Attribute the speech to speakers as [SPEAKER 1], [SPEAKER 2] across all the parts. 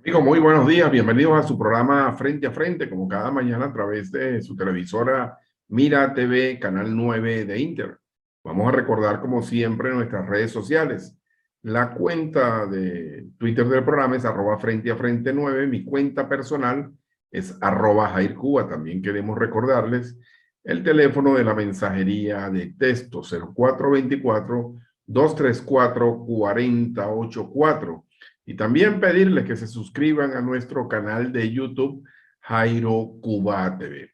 [SPEAKER 1] Amigos, muy buenos días. Bienvenidos a su programa Frente a Frente, como cada mañana a través de su televisora Mira TV, Canal 9 de Inter. Vamos a recordar, como siempre, nuestras redes sociales. La cuenta de Twitter del programa es @Frente a Frente 9. Mi cuenta personal es @Jair Cuba. También queremos recordarles el teléfono de la mensajería de texto 0424-234-4084. Y también pedirles que se suscriban a nuestro canal de YouTube, Jairo Cuba TV.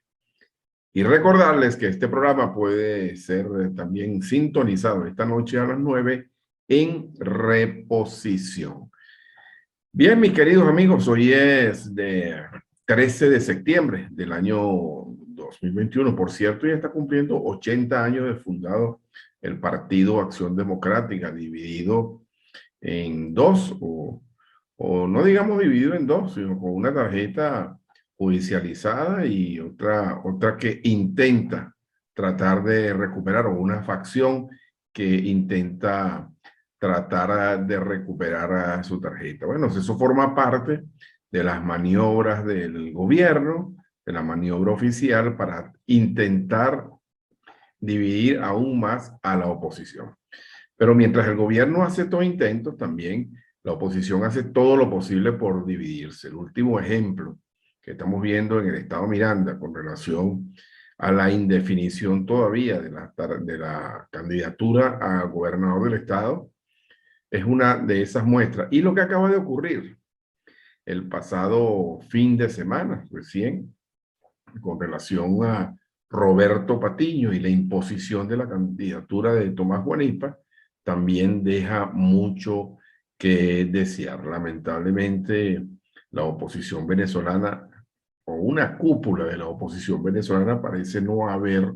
[SPEAKER 1] Y recordarles que este programa puede ser también sintonizado esta noche a las 9 en reposición. Bien, mis queridos amigos, hoy es de 13 de septiembre del año 2021. Por cierto, ya está cumpliendo 80 años de fundado el Partido Acción Democrática, dividido en dos, o no digamos dividido en dos, sino con una tarjeta judicializada y otra que intenta tratar de recuperar, o una facción que intenta tratar de recuperar a su tarjeta. Bueno, eso forma parte de las maniobras del gobierno, de la maniobra oficial para intentar dividir aún más a la oposición. Pero mientras el gobierno hace todo intento, también la oposición hace todo lo posible por dividirse. El último ejemplo que estamos viendo en el estado Miranda con relación a la indefinición todavía de la candidatura a gobernador del estado es una de esas muestras. Y lo que acaba de ocurrir el pasado fin de semana, recién, con relación a Roberto Patiño y la imposición de la candidatura de Tomás Guanipa, también deja mucho que desear. Lamentablemente, la oposición venezolana, o una cúpula de la oposición venezolana, parece no haber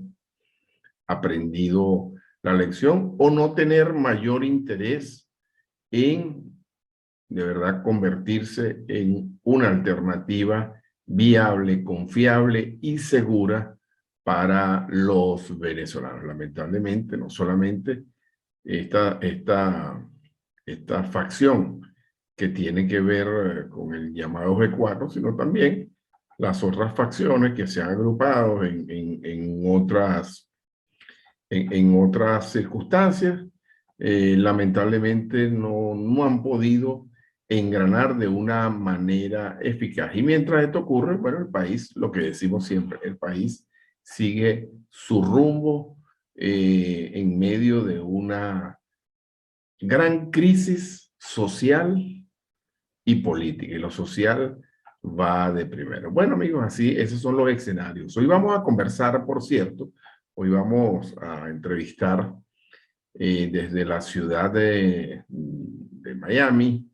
[SPEAKER 1] aprendido la lección o no tener mayor interés en, de verdad, convertirse en una alternativa viable, confiable y segura para los venezolanos. Lamentablemente, no solamente esta facción que tiene que ver con el llamado G4, sino también las otras facciones que se han agrupado en otras circunstancias, lamentablemente no han podido engranar de una manera eficaz. Y mientras esto ocurre, bueno, el país, lo que decimos siempre, el país sigue su rumbo en medio de una gran crisis social y política. Y lo social va de primero. Bueno, amigos, así, esos son los escenarios. Hoy vamos a conversar, por cierto, hoy vamos a entrevistar desde la ciudad de Miami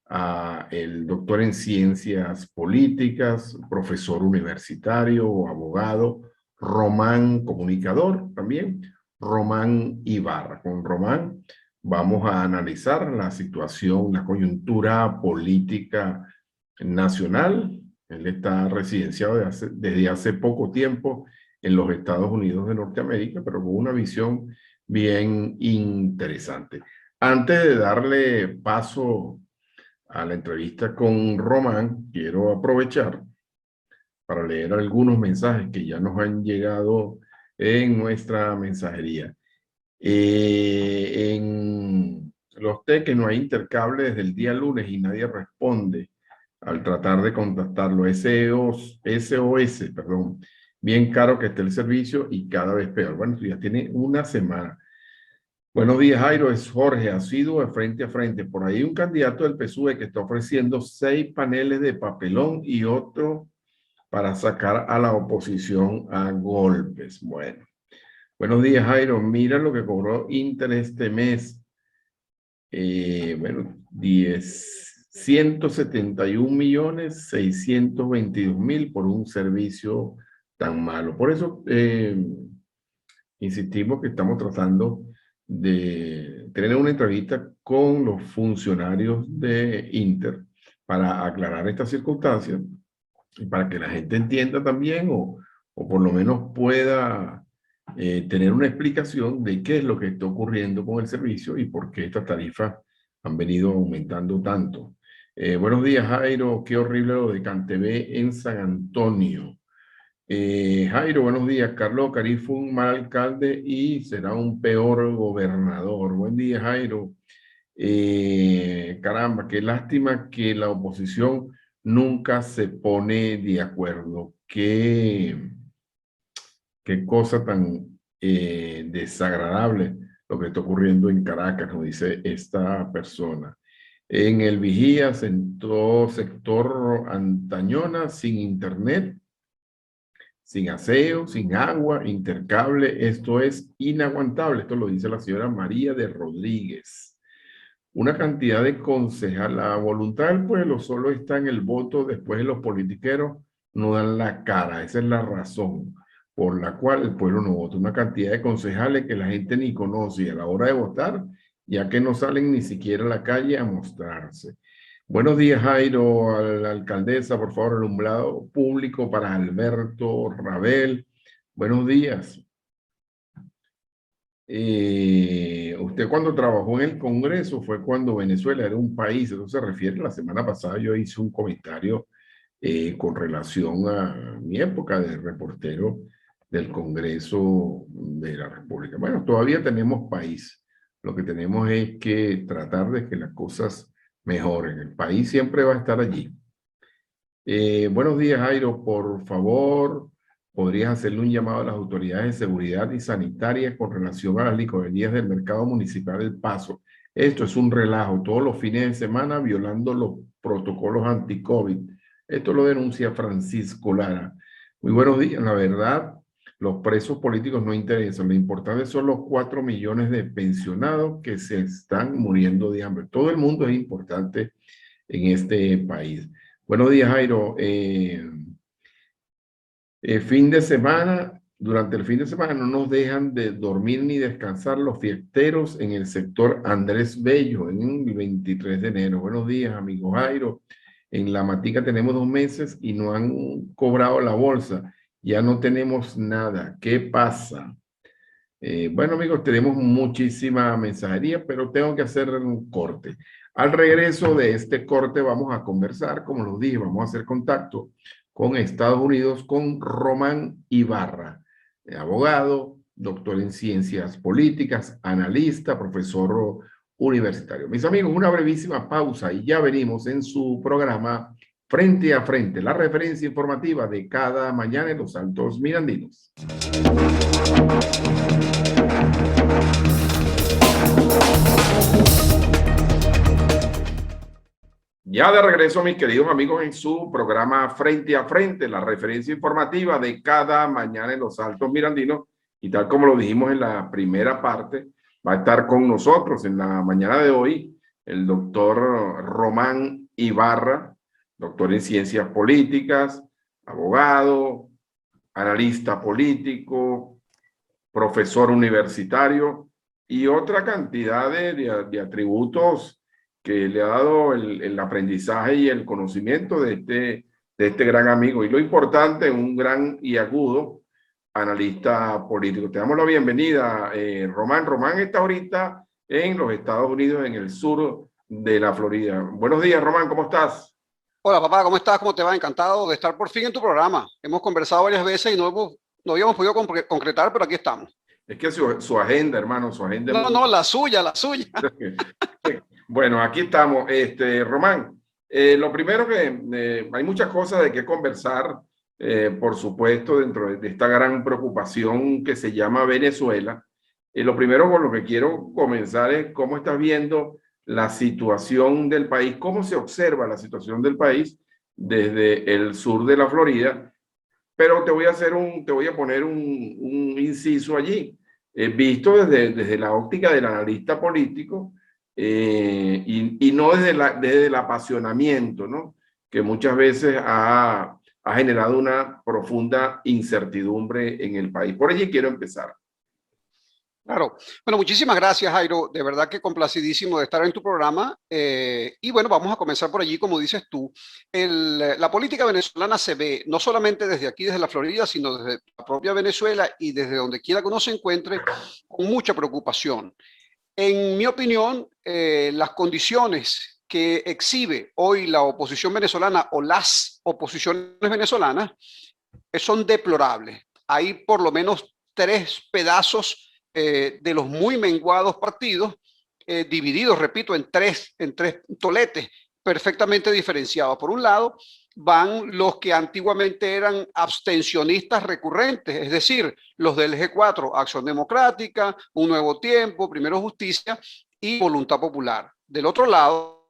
[SPEAKER 1] a el doctor en ciencias políticas, profesor universitario, abogado, Román, comunicador también, Román Ibarra. Con Román vamos a analizar la situación, la coyuntura política nacional. Él está residenciado desde hace poco tiempo en los Estados Unidos de Norteamérica, pero con una visión bien interesante. Antes de darle paso a la entrevista con Román, quiero aprovechar para leer algunos mensajes que ya nos han llegado en nuestra mensajería. En los que no hay intercable desde el día lunes y nadie responde al tratar de contactarlo. SOS, perdón. Bien caro que esté el servicio y cada vez peor. Bueno, ya tiene una semana. Buenos días, Jairo. Es Jorge, ha sido de frente a frente. Por ahí un candidato del PSUV que está ofreciendo 6 paneles de papelón y otro para sacar a la oposición a golpes. Bueno, buenos días, Jairo. Mira lo que cobró Inter este mes. Bueno, 171.622.000 por un servicio tan malo. Por eso insistimos que estamos tratando de tener una entrevista con los funcionarios de Inter para aclarar estas circunstancias y para que la gente entienda también o por lo menos pueda tener una explicación de qué es lo que está ocurriendo con el servicio y por qué estas tarifas han venido aumentando tanto. Buenos días, Jairo. Qué horrible lo de CanTV en San Antonio. Jairo, buenos días. Carlos Cari fue un mal alcalde y será un peor gobernador. Buen día, Jairo. Caramba, qué lástima que la oposición nunca se pone de acuerdo. Qué cosa tan desagradable lo que está ocurriendo en Caracas, nos dice esta persona. En el Vigía, sector Antañona, sin internet, sin aseo, sin agua, intercable. Esto es inaguantable. Esto lo dice la señora María de Rodríguez. Una cantidad de concejal. La voluntad del pueblo solo está en el voto, después los politiqueros no dan la cara. Esa es la razón por la cual el pueblo no vota. Una cantidad de concejales que la gente ni conoce y a la hora de votar, ya que no salen ni siquiera a la calle a mostrarse. Buenos días, Jairo, a la alcaldesa, por favor, alumbrado público para Alberto Rabel. Buenos días. Usted cuando trabajó en el Congreso fue cuando Venezuela era un país, eso se refiere, la semana pasada yo hice un comentario con relación a mi época de reportero del Congreso de la República. Bueno, todavía tenemos país, lo que tenemos es que tratar de que las cosas mejoren, el país siempre va a estar allí. Buenos días, Jairo, por favor, ¿podrías hacerle un llamado a las autoridades de seguridad y sanitaria con relación a las licorerías del mercado municipal El Paso? Esto es un relajo, todos los fines de semana violando los protocolos anti-COVID. Esto lo denuncia Francisco Lara. Muy buenos días, la verdad, los presos políticos no interesan, lo importante son los 4 millones de pensionados que se están muriendo de hambre. Todo el mundo es importante en este país. Buenos días, Jairo. Fin de semana, durante el fin de semana no nos dejan de dormir ni descansar los fiesteros en el sector Andrés Bello, en el 23 de enero. Buenos días, amigo Jairo. En La Matica tenemos 2 meses y no han cobrado la bolsa. Ya no tenemos nada. ¿Qué pasa? Bueno, amigos, tenemos muchísima mensajería, pero tengo que hacer un corte. Al regreso de este corte vamos a conversar, como los dije, vamos a hacer contacto con Estados Unidos, con Román Ibarra, abogado, doctor en ciencias políticas, analista, profesor universitario. Mis amigos, una brevísima pausa y ya venimos en su programa Frente a Frente, la referencia informativa de cada mañana en los Altos Mirandinos. Ya de regreso, mis queridos amigos, en su programa Frente a Frente, la referencia informativa de cada mañana en los Altos Mirandinos. Y tal como lo dijimos en la primera parte, va a estar con nosotros en la mañana de hoy el doctor Román Ibarra, doctor en ciencias políticas, abogado, analista político, profesor universitario y otra cantidad de atributos que le ha dado el aprendizaje y el conocimiento de este gran amigo. Y lo importante, un gran y agudo analista político. Te damos la bienvenida, Román. Román está ahorita en los Estados Unidos, en el sur de la Florida. Buenos días, Román, ¿cómo estás?
[SPEAKER 2] Hola, papá, ¿cómo estás? ¿Cómo te va? Encantado de estar por fin en tu programa. Hemos conversado varias veces y no habíamos podido concretar, pero aquí estamos.
[SPEAKER 1] Es que su agenda, hermano, su agenda.
[SPEAKER 2] No, la suya, la suya.
[SPEAKER 1] Bueno, aquí estamos. Román, lo primero que hay muchas cosas de qué conversar, por supuesto, dentro de esta gran preocupación que se llama Venezuela. Lo primero con lo que quiero comenzar es cómo estás viendo la situación del país, cómo se observa la situación del país desde el sur de la Florida, pero te voy a poner un inciso allí, visto desde la óptica del analista político, y no desde el apasionamiento, ¿no? Que muchas veces ha generado una profunda incertidumbre en el país. Por allí quiero empezar.
[SPEAKER 2] Claro. Bueno, muchísimas gracias, Jairo. De verdad que complacidísimo de estar en tu programa. Y bueno, vamos a comenzar por allí, como dices tú. La política venezolana se ve no solamente desde aquí, desde la Florida, sino desde la propia Venezuela y desde donde quiera que uno se encuentre, con mucha preocupación. En mi opinión, las condiciones que exhibe hoy la oposición venezolana o las oposiciones venezolanas son deplorables. Hay por lo menos tres pedazos de los muy menguados partidos, divididos, repito, en tres toletes perfectamente diferenciados. Por un lado, van los que antiguamente eran abstencionistas recurrentes, es decir, los del G4, Acción Democrática, Un Nuevo Tiempo, Primero Justicia y Voluntad Popular. Del otro lado,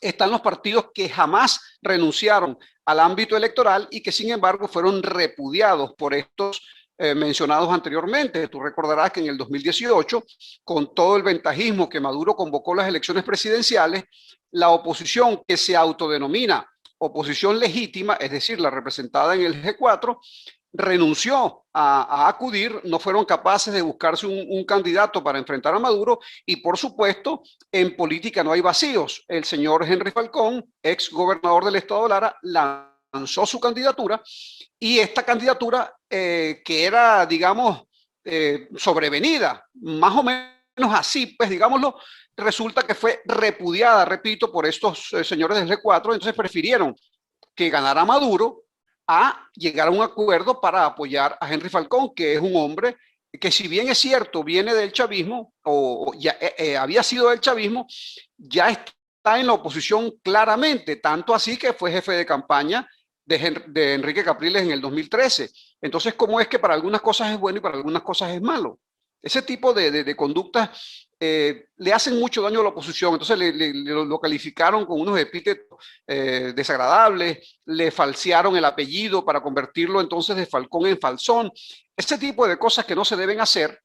[SPEAKER 2] están los partidos que jamás renunciaron al ámbito electoral y que sin embargo fueron repudiados por estos mencionados anteriormente. Tú recordarás que en el 2018, con todo el ventajismo que Maduro convocó las elecciones presidenciales, la oposición que se autodenomina oposición legítima, es decir, la representada en el G4, renunció a acudir, no fueron capaces de buscarse un candidato para enfrentar a Maduro y por supuesto en política no hay vacíos. El señor Henry Falcón, ex gobernador del estado de Lara, lanzó su candidatura y esta candidatura que era, digamos, sobrevenida, más o menos así, pues digámoslo, resulta que fue repudiada, repito, por estos señores del G4, entonces prefirieron que ganara Maduro a llegar a un acuerdo para apoyar a Henry Falcón, que es un hombre que si bien es cierto, viene del chavismo, o ya había sido del chavismo, ya está en la oposición claramente, tanto así que fue jefe de campaña de Enrique Capriles en el 2013. Entonces, ¿cómo es que para algunas cosas es bueno y para algunas cosas es malo? Ese tipo de conductas le hacen mucho daño a la oposición, entonces lo calificaron con unos epítetos desagradables, le falsearon el apellido para convertirlo entonces de Falcón en Falzón, ese tipo de cosas que no se deben hacer,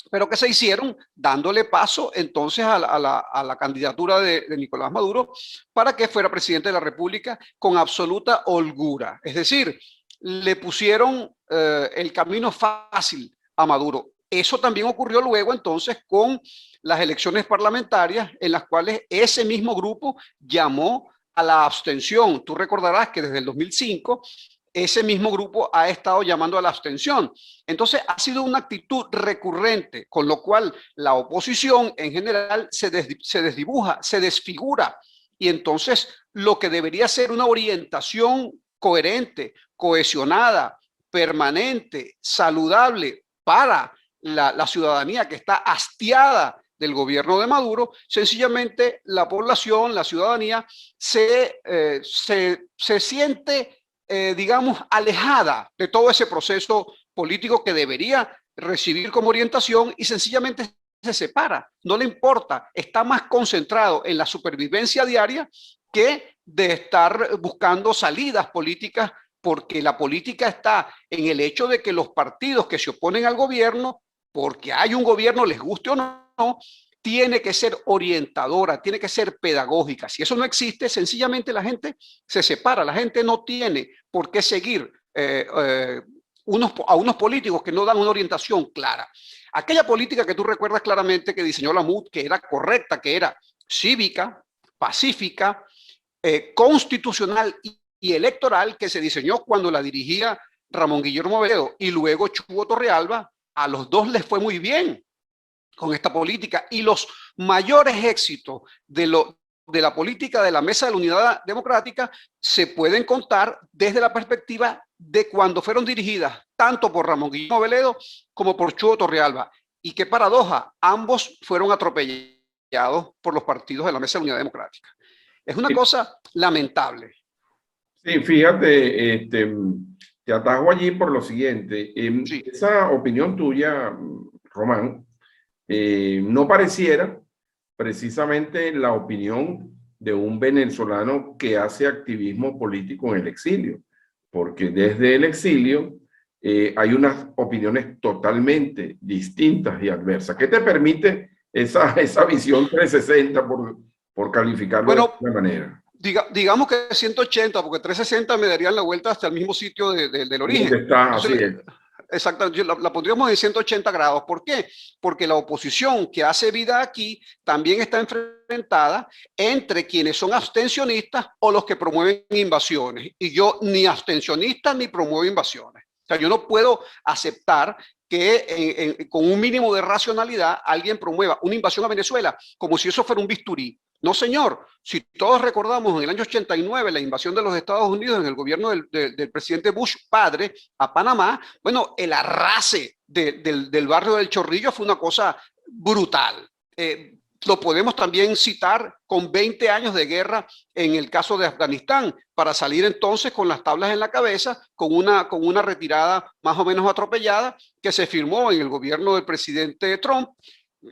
[SPEAKER 2] pero que se hicieron dándole paso entonces a la candidatura de Nicolás Maduro para que fuera presidente de la República con absoluta holgura. Es decir, le pusieron el camino fácil a Maduro. Eso también ocurrió luego entonces con las elecciones parlamentarias en las cuales ese mismo grupo llamó a la abstención. Tú recordarás que desde el 2005 ese mismo grupo ha estado llamando a la abstención. Entonces ha sido una actitud recurrente, con lo cual la oposición en general se desdibuja, se desfigura. Y entonces lo que debería ser una orientación coherente, cohesionada, permanente, saludable para la ciudadanía que está hastiada del gobierno de Maduro, sencillamente la población, la ciudadanía, se siente, digamos, alejada de todo ese proceso político que debería recibir como orientación y sencillamente se separa, no le importa, está más concentrado en la supervivencia diaria que de estar buscando salidas políticas, porque la política está en el hecho de que los partidos que se oponen al gobierno, porque hay un gobierno, les guste o no, tiene que ser orientadora, tiene que ser pedagógica. Si eso no existe, sencillamente la gente se separa, la gente no tiene por qué seguir a unos políticos que no dan una orientación clara. Aquella política que tú recuerdas claramente que diseñó la MUD, que era correcta, que era cívica, pacífica, constitucional y electoral, que se diseñó cuando la dirigía Ramón Guillermo Vedo y luego Chugo Torrealba, a los dos les fue muy bien con esta política y los mayores éxitos de la política de la Mesa de la Unidad Democrática se pueden contar desde la perspectiva de cuando fueron dirigidas tanto por Ramón Guillermo Vedo como por Chugo Torrealba. Y qué paradoja, ambos fueron atropellados por los partidos de la Mesa de la Unidad Democrática. Es una cosa lamentable.
[SPEAKER 1] Sí, fíjate, te atajo allí por lo siguiente.
[SPEAKER 2] Sí.
[SPEAKER 1] Esa opinión tuya, Román, no pareciera precisamente la opinión de un venezolano que hace activismo político en el exilio, porque desde el exilio hay unas opiniones totalmente distintas y adversas. ¿Qué te permite esa visión 360 por calificarlo de alguna manera?
[SPEAKER 2] Digamos que 180, porque 360 me darían la vuelta hasta el mismo sitio del origen.
[SPEAKER 1] Está, así es.
[SPEAKER 2] exacto, la pondríamos en 180 grados. ¿Por qué? Porque la oposición que hace vida aquí también está enfrentada entre quienes son abstencionistas o los que promueven invasiones. Y yo ni abstencionista ni promuevo invasiones. O sea, yo no puedo aceptar que con un mínimo de racionalidad alguien promueva una invasión a Venezuela como si eso fuera un bisturí. No, señor. Si todos recordamos en el año 89 la invasión de los Estados Unidos en el gobierno del presidente Bush padre a Panamá, bueno, el arrase del barrio del Chorrillo fue una cosa brutal. Lo podemos también citar con 20 años de guerra en el caso de Afganistán, para salir entonces con las tablas en la cabeza, con una retirada más o menos atropellada que se firmó en el gobierno del presidente Trump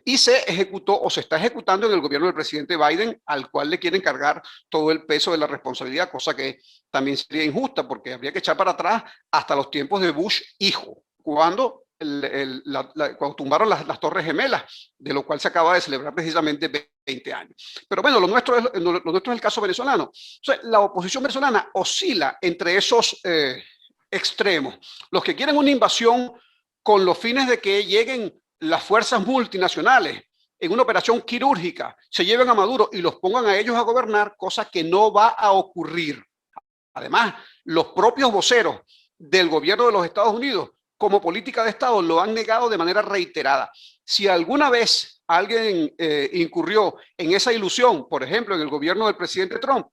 [SPEAKER 2] y se ejecutó o se está ejecutando en el gobierno del presidente Biden, al cual le quieren cargar todo el peso de la responsabilidad, cosa que también sería injusta, porque habría que echar para atrás hasta los tiempos de Bush hijo, cuando cuando tumbaron las Torres Gemelas, de lo cual se acaba de celebrar precisamente 20 años. Pero bueno, lo nuestro es el caso venezolano. O sea, la oposición venezolana oscila entre esos extremos. Los que quieren una invasión con los fines de que lleguen las fuerzas multinacionales en una operación quirúrgica, se lleven a Maduro y los pongan a ellos a gobernar, cosa que no va a ocurrir. Además, los propios voceros del gobierno de los Estados Unidos, como política de Estado, lo han negado de manera reiterada. Si alguna vez alguien incurrió en esa ilusión, por ejemplo, en el gobierno del presidente Trump,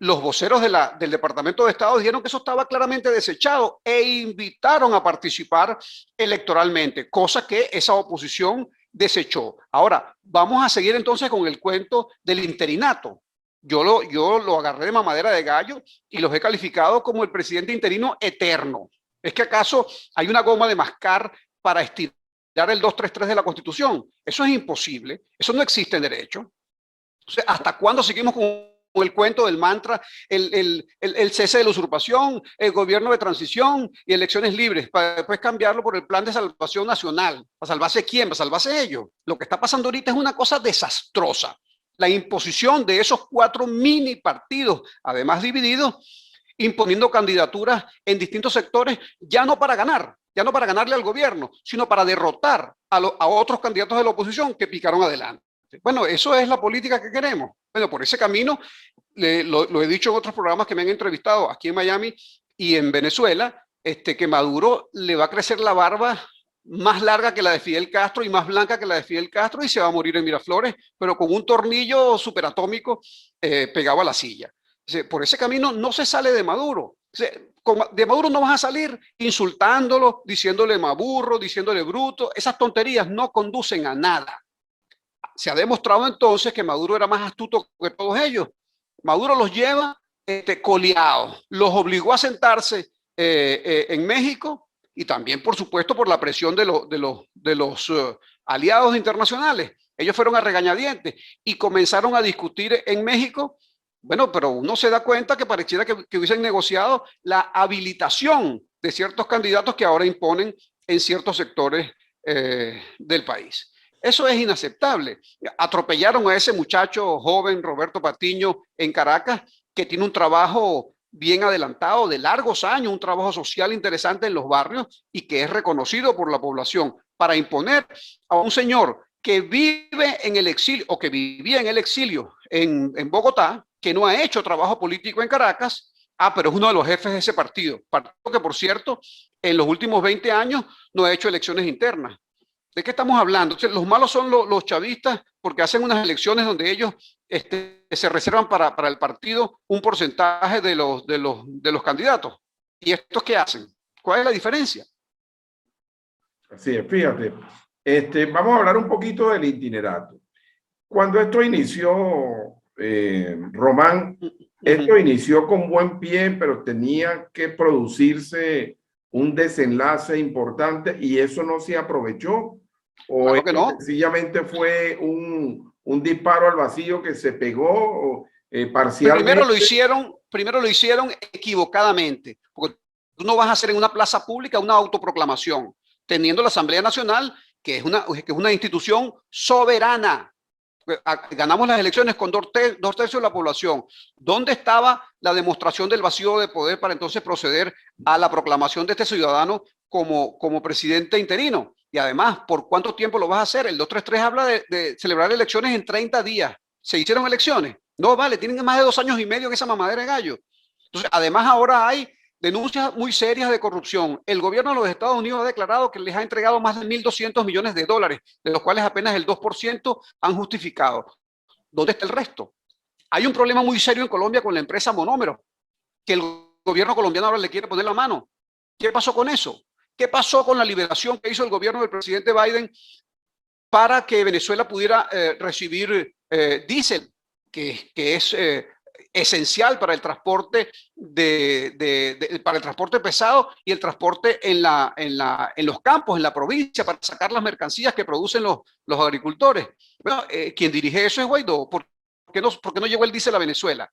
[SPEAKER 2] los voceros del Departamento de Estado dijeron que eso estaba claramente desechado e invitaron a participar electoralmente, cosa que esa oposición desechó. Ahora, vamos a seguir entonces con el cuento del interinato. Yo lo agarré de mamadera de gallo y los he calificado como el presidente interino eterno. ¿Es que acaso hay una goma de mascar para estirar el 233 de la Constitución? Eso es imposible, eso no existe en derecho. Entonces, ¿hasta cuándo seguimos con el cuento del mantra, el cese de la usurpación, el gobierno de transición y elecciones libres, para después cambiarlo por el plan de salvación nacional? ¿Para salvarse quién? ¿Para salvarse ellos? Lo que está pasando ahorita es una cosa desastrosa. La imposición de esos 4 mini partidos, además divididos, imponiendo candidaturas en distintos sectores, ya no para ganarle al gobierno, sino para derrotar a otros candidatos de la oposición que picaron adelante. Bueno, eso es la política que queremos. Bueno, por ese camino, lo he dicho en otros programas que me han entrevistado aquí en Miami y en Venezuela, que Maduro le va a crecer la barba más larga que la de Fidel Castro y más blanca que la de Fidel Castro y se va a morir en Miraflores, pero con un tornillo superatómico pegado a la silla. Por ese camino no se sale de Maduro. De Maduro no vas a salir insultándolo, diciéndole maburro, diciéndole bruto. Esas tonterías no conducen a nada. Se ha demostrado entonces que Maduro era más astuto que todos ellos. Maduro los lleva coleados, los obligó a sentarse en México y también, por supuesto, por la presión de los aliados internacionales. Ellos fueron a regañadientes y comenzaron a discutir en México. Bueno, pero uno se da cuenta que pareciera que hubiesen negociado la habilitación de ciertos candidatos que ahora imponen en ciertos sectores del país. Eso es inaceptable. Atropellaron a ese muchacho joven, Roberto Patiño, en Caracas, que tiene un trabajo bien adelantado de largos años, un trabajo social interesante en los barrios y que es reconocido por la población, para imponer a un señor que vive en el exilio o que vivía en el exilio en Bogotá, que no ha hecho trabajo político en Caracas, pero es uno de los jefes de ese partido que, por cierto, en los últimos 20 años no ha hecho elecciones internas. ¿De qué estamos hablando? O sea, los malos son los chavistas porque hacen unas elecciones donde ellos se reservan para el partido un porcentaje de los candidatos. ¿Y estos qué hacen? ¿Cuál es la diferencia?
[SPEAKER 1] Así es, fíjate. Vamos a hablar un poquito del itinerato. Cuando esto inició, Román, esto inició con buen pie, pero tenía que producirse un desenlace importante y eso no se aprovechó. ¿O
[SPEAKER 2] claro que no?
[SPEAKER 1] Sencillamente fue un disparo al vacío que se pegó parcialmente?
[SPEAKER 2] Primero lo hicieron equivocadamente, porque tú no vas a hacer en una plaza pública una autoproclamación, teniendo la Asamblea Nacional, que es una institución soberana. ganamos las elecciones con dos tercios de la población. ¿Dónde estaba la demostración del vacío de poder para entonces proceder a la proclamación de este ciudadano como presidente interino? Y además, ¿por cuánto tiempo lo vas a hacer? El 233 habla de celebrar elecciones en 30 días. ¿Se hicieron elecciones? No, vale, tienen más de 2 años y medio en esa mamadera de gallo. Entonces, además ahora hay denuncias muy serias de corrupción. El gobierno de los Estados Unidos ha declarado que les ha entregado más de 1.200 millones de dólares, de los cuales apenas el 2% han justificado. ¿Dónde está el resto? Hay un problema muy serio en Colombia con la empresa Monómero, que el gobierno colombiano ahora le quiere poner la mano. ¿Qué pasó con eso? ¿Qué pasó con la liberación que hizo el gobierno del presidente Biden para que Venezuela pudiera recibir diésel, que es esencial para el transporte para el transporte pesado y el transporte en los campos, en la provincia, para sacar las mercancías que producen los agricultores? Bueno, quien dirige eso es Guaidó. ¿Por qué no llegó el diésel a Venezuela?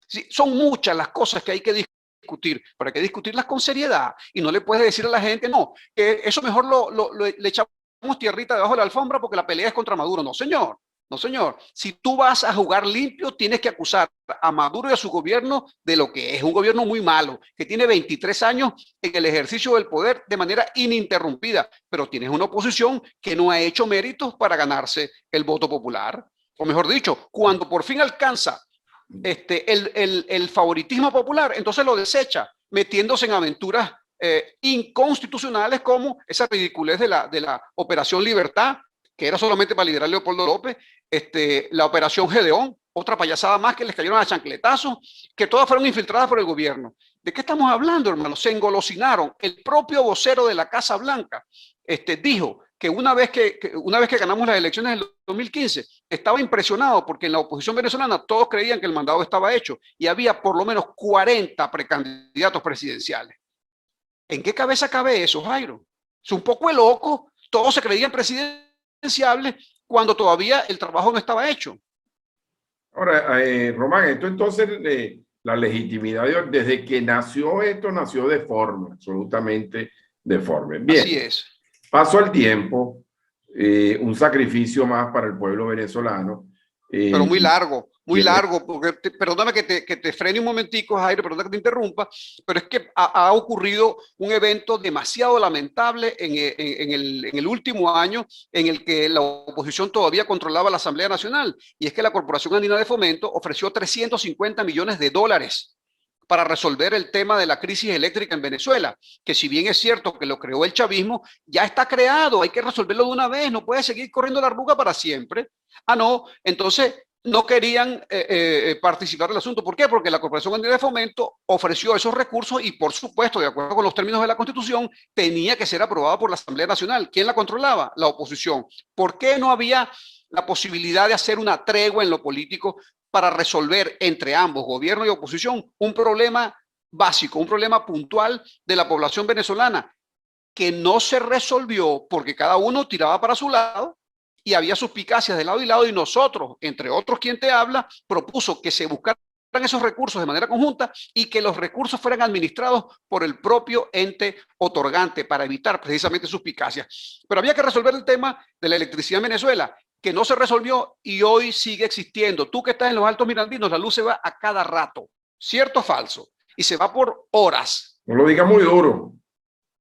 [SPEAKER 2] Sí, son muchas las cosas que hay que discutir, pero hay que discutirlas con seriedad y no le puedes decir a la gente, no, que eso mejor le echamos tierrita debajo de la alfombra porque la pelea es contra Maduro. No, señor. No, señor. Si tú vas a jugar limpio, tienes que acusar a Maduro y a su gobierno de lo que es un gobierno muy malo, que tiene 23 años en el ejercicio del poder de manera ininterrumpida, pero tienes una oposición que no ha hecho méritos para ganarse el voto popular. O mejor dicho, cuando por fin alcanza el favoritismo popular, entonces lo desecha, metiéndose en aventuras inconstitucionales como esa ridiculez de la Operación Libertad, que era solamente para liderar Leopoldo López, la Operación Gedeón, otra payasada más que les cayeron a chancletazos, que todas fueron infiltradas por el gobierno. ¿De qué estamos hablando, hermano? Se engolosinaron. El propio vocero de la Casa Blanca dijo que una vez que ganamos las elecciones del 2015, estaba impresionado porque en la oposición venezolana todos creían que el mandado estaba hecho y había por lo menos 40 precandidatos presidenciales. ¿En qué cabeza cabe eso, Jairo? Es un poco de loco. Todos se creían presidenciables cuando todavía el trabajo no estaba hecho.
[SPEAKER 1] Ahora, Román, esto entonces, la legitimidad, desde que nació esto, nació deforme, absolutamente deforme. Bien,
[SPEAKER 2] así es.
[SPEAKER 1] Pasó el tiempo, un sacrificio más para el pueblo venezolano.
[SPEAKER 2] Pero muy largo, porque perdóname que te frene un momentico, Jairo, perdóname que te interrumpa, pero es que ha ocurrido un evento demasiado lamentable en el último año en el que la oposición todavía controlaba la Asamblea Nacional, y es que la Corporación Andina de Fomento ofreció 350 millones de dólares para resolver el tema de la crisis eléctrica en Venezuela, que si bien es cierto que lo creó el chavismo, ya está creado, hay que resolverlo de una vez, no puede seguir corriendo la arruga para siempre. Ah, no, entonces no querían participar del asunto. ¿Por qué? Porque la Corporación Andina de Fomento ofreció esos recursos y, por supuesto, de acuerdo con los términos de la Constitución, tenía que ser aprobada por la Asamblea Nacional. ¿Quién la controlaba? La oposición. ¿Por qué no había la posibilidad de hacer una tregua en lo político para resolver entre ambos, gobierno y oposición, un problema básico, un problema puntual de la población venezolana que no se resolvió porque cada uno tiraba para su lado y había suspicacias de lado y lado, y nosotros, entre otros quien te habla, propuso que se buscaran esos recursos de manera conjunta y que los recursos fueran administrados por el propio ente otorgante para evitar precisamente suspicacias. Pero había que resolver el tema de la electricidad en Venezuela, que no se resolvió y hoy sigue existiendo. Tú que estás en los Altos Mirandinos, la luz se va a cada rato, ¿cierto o falso? Y se va por horas.
[SPEAKER 1] No lo digas muy duro.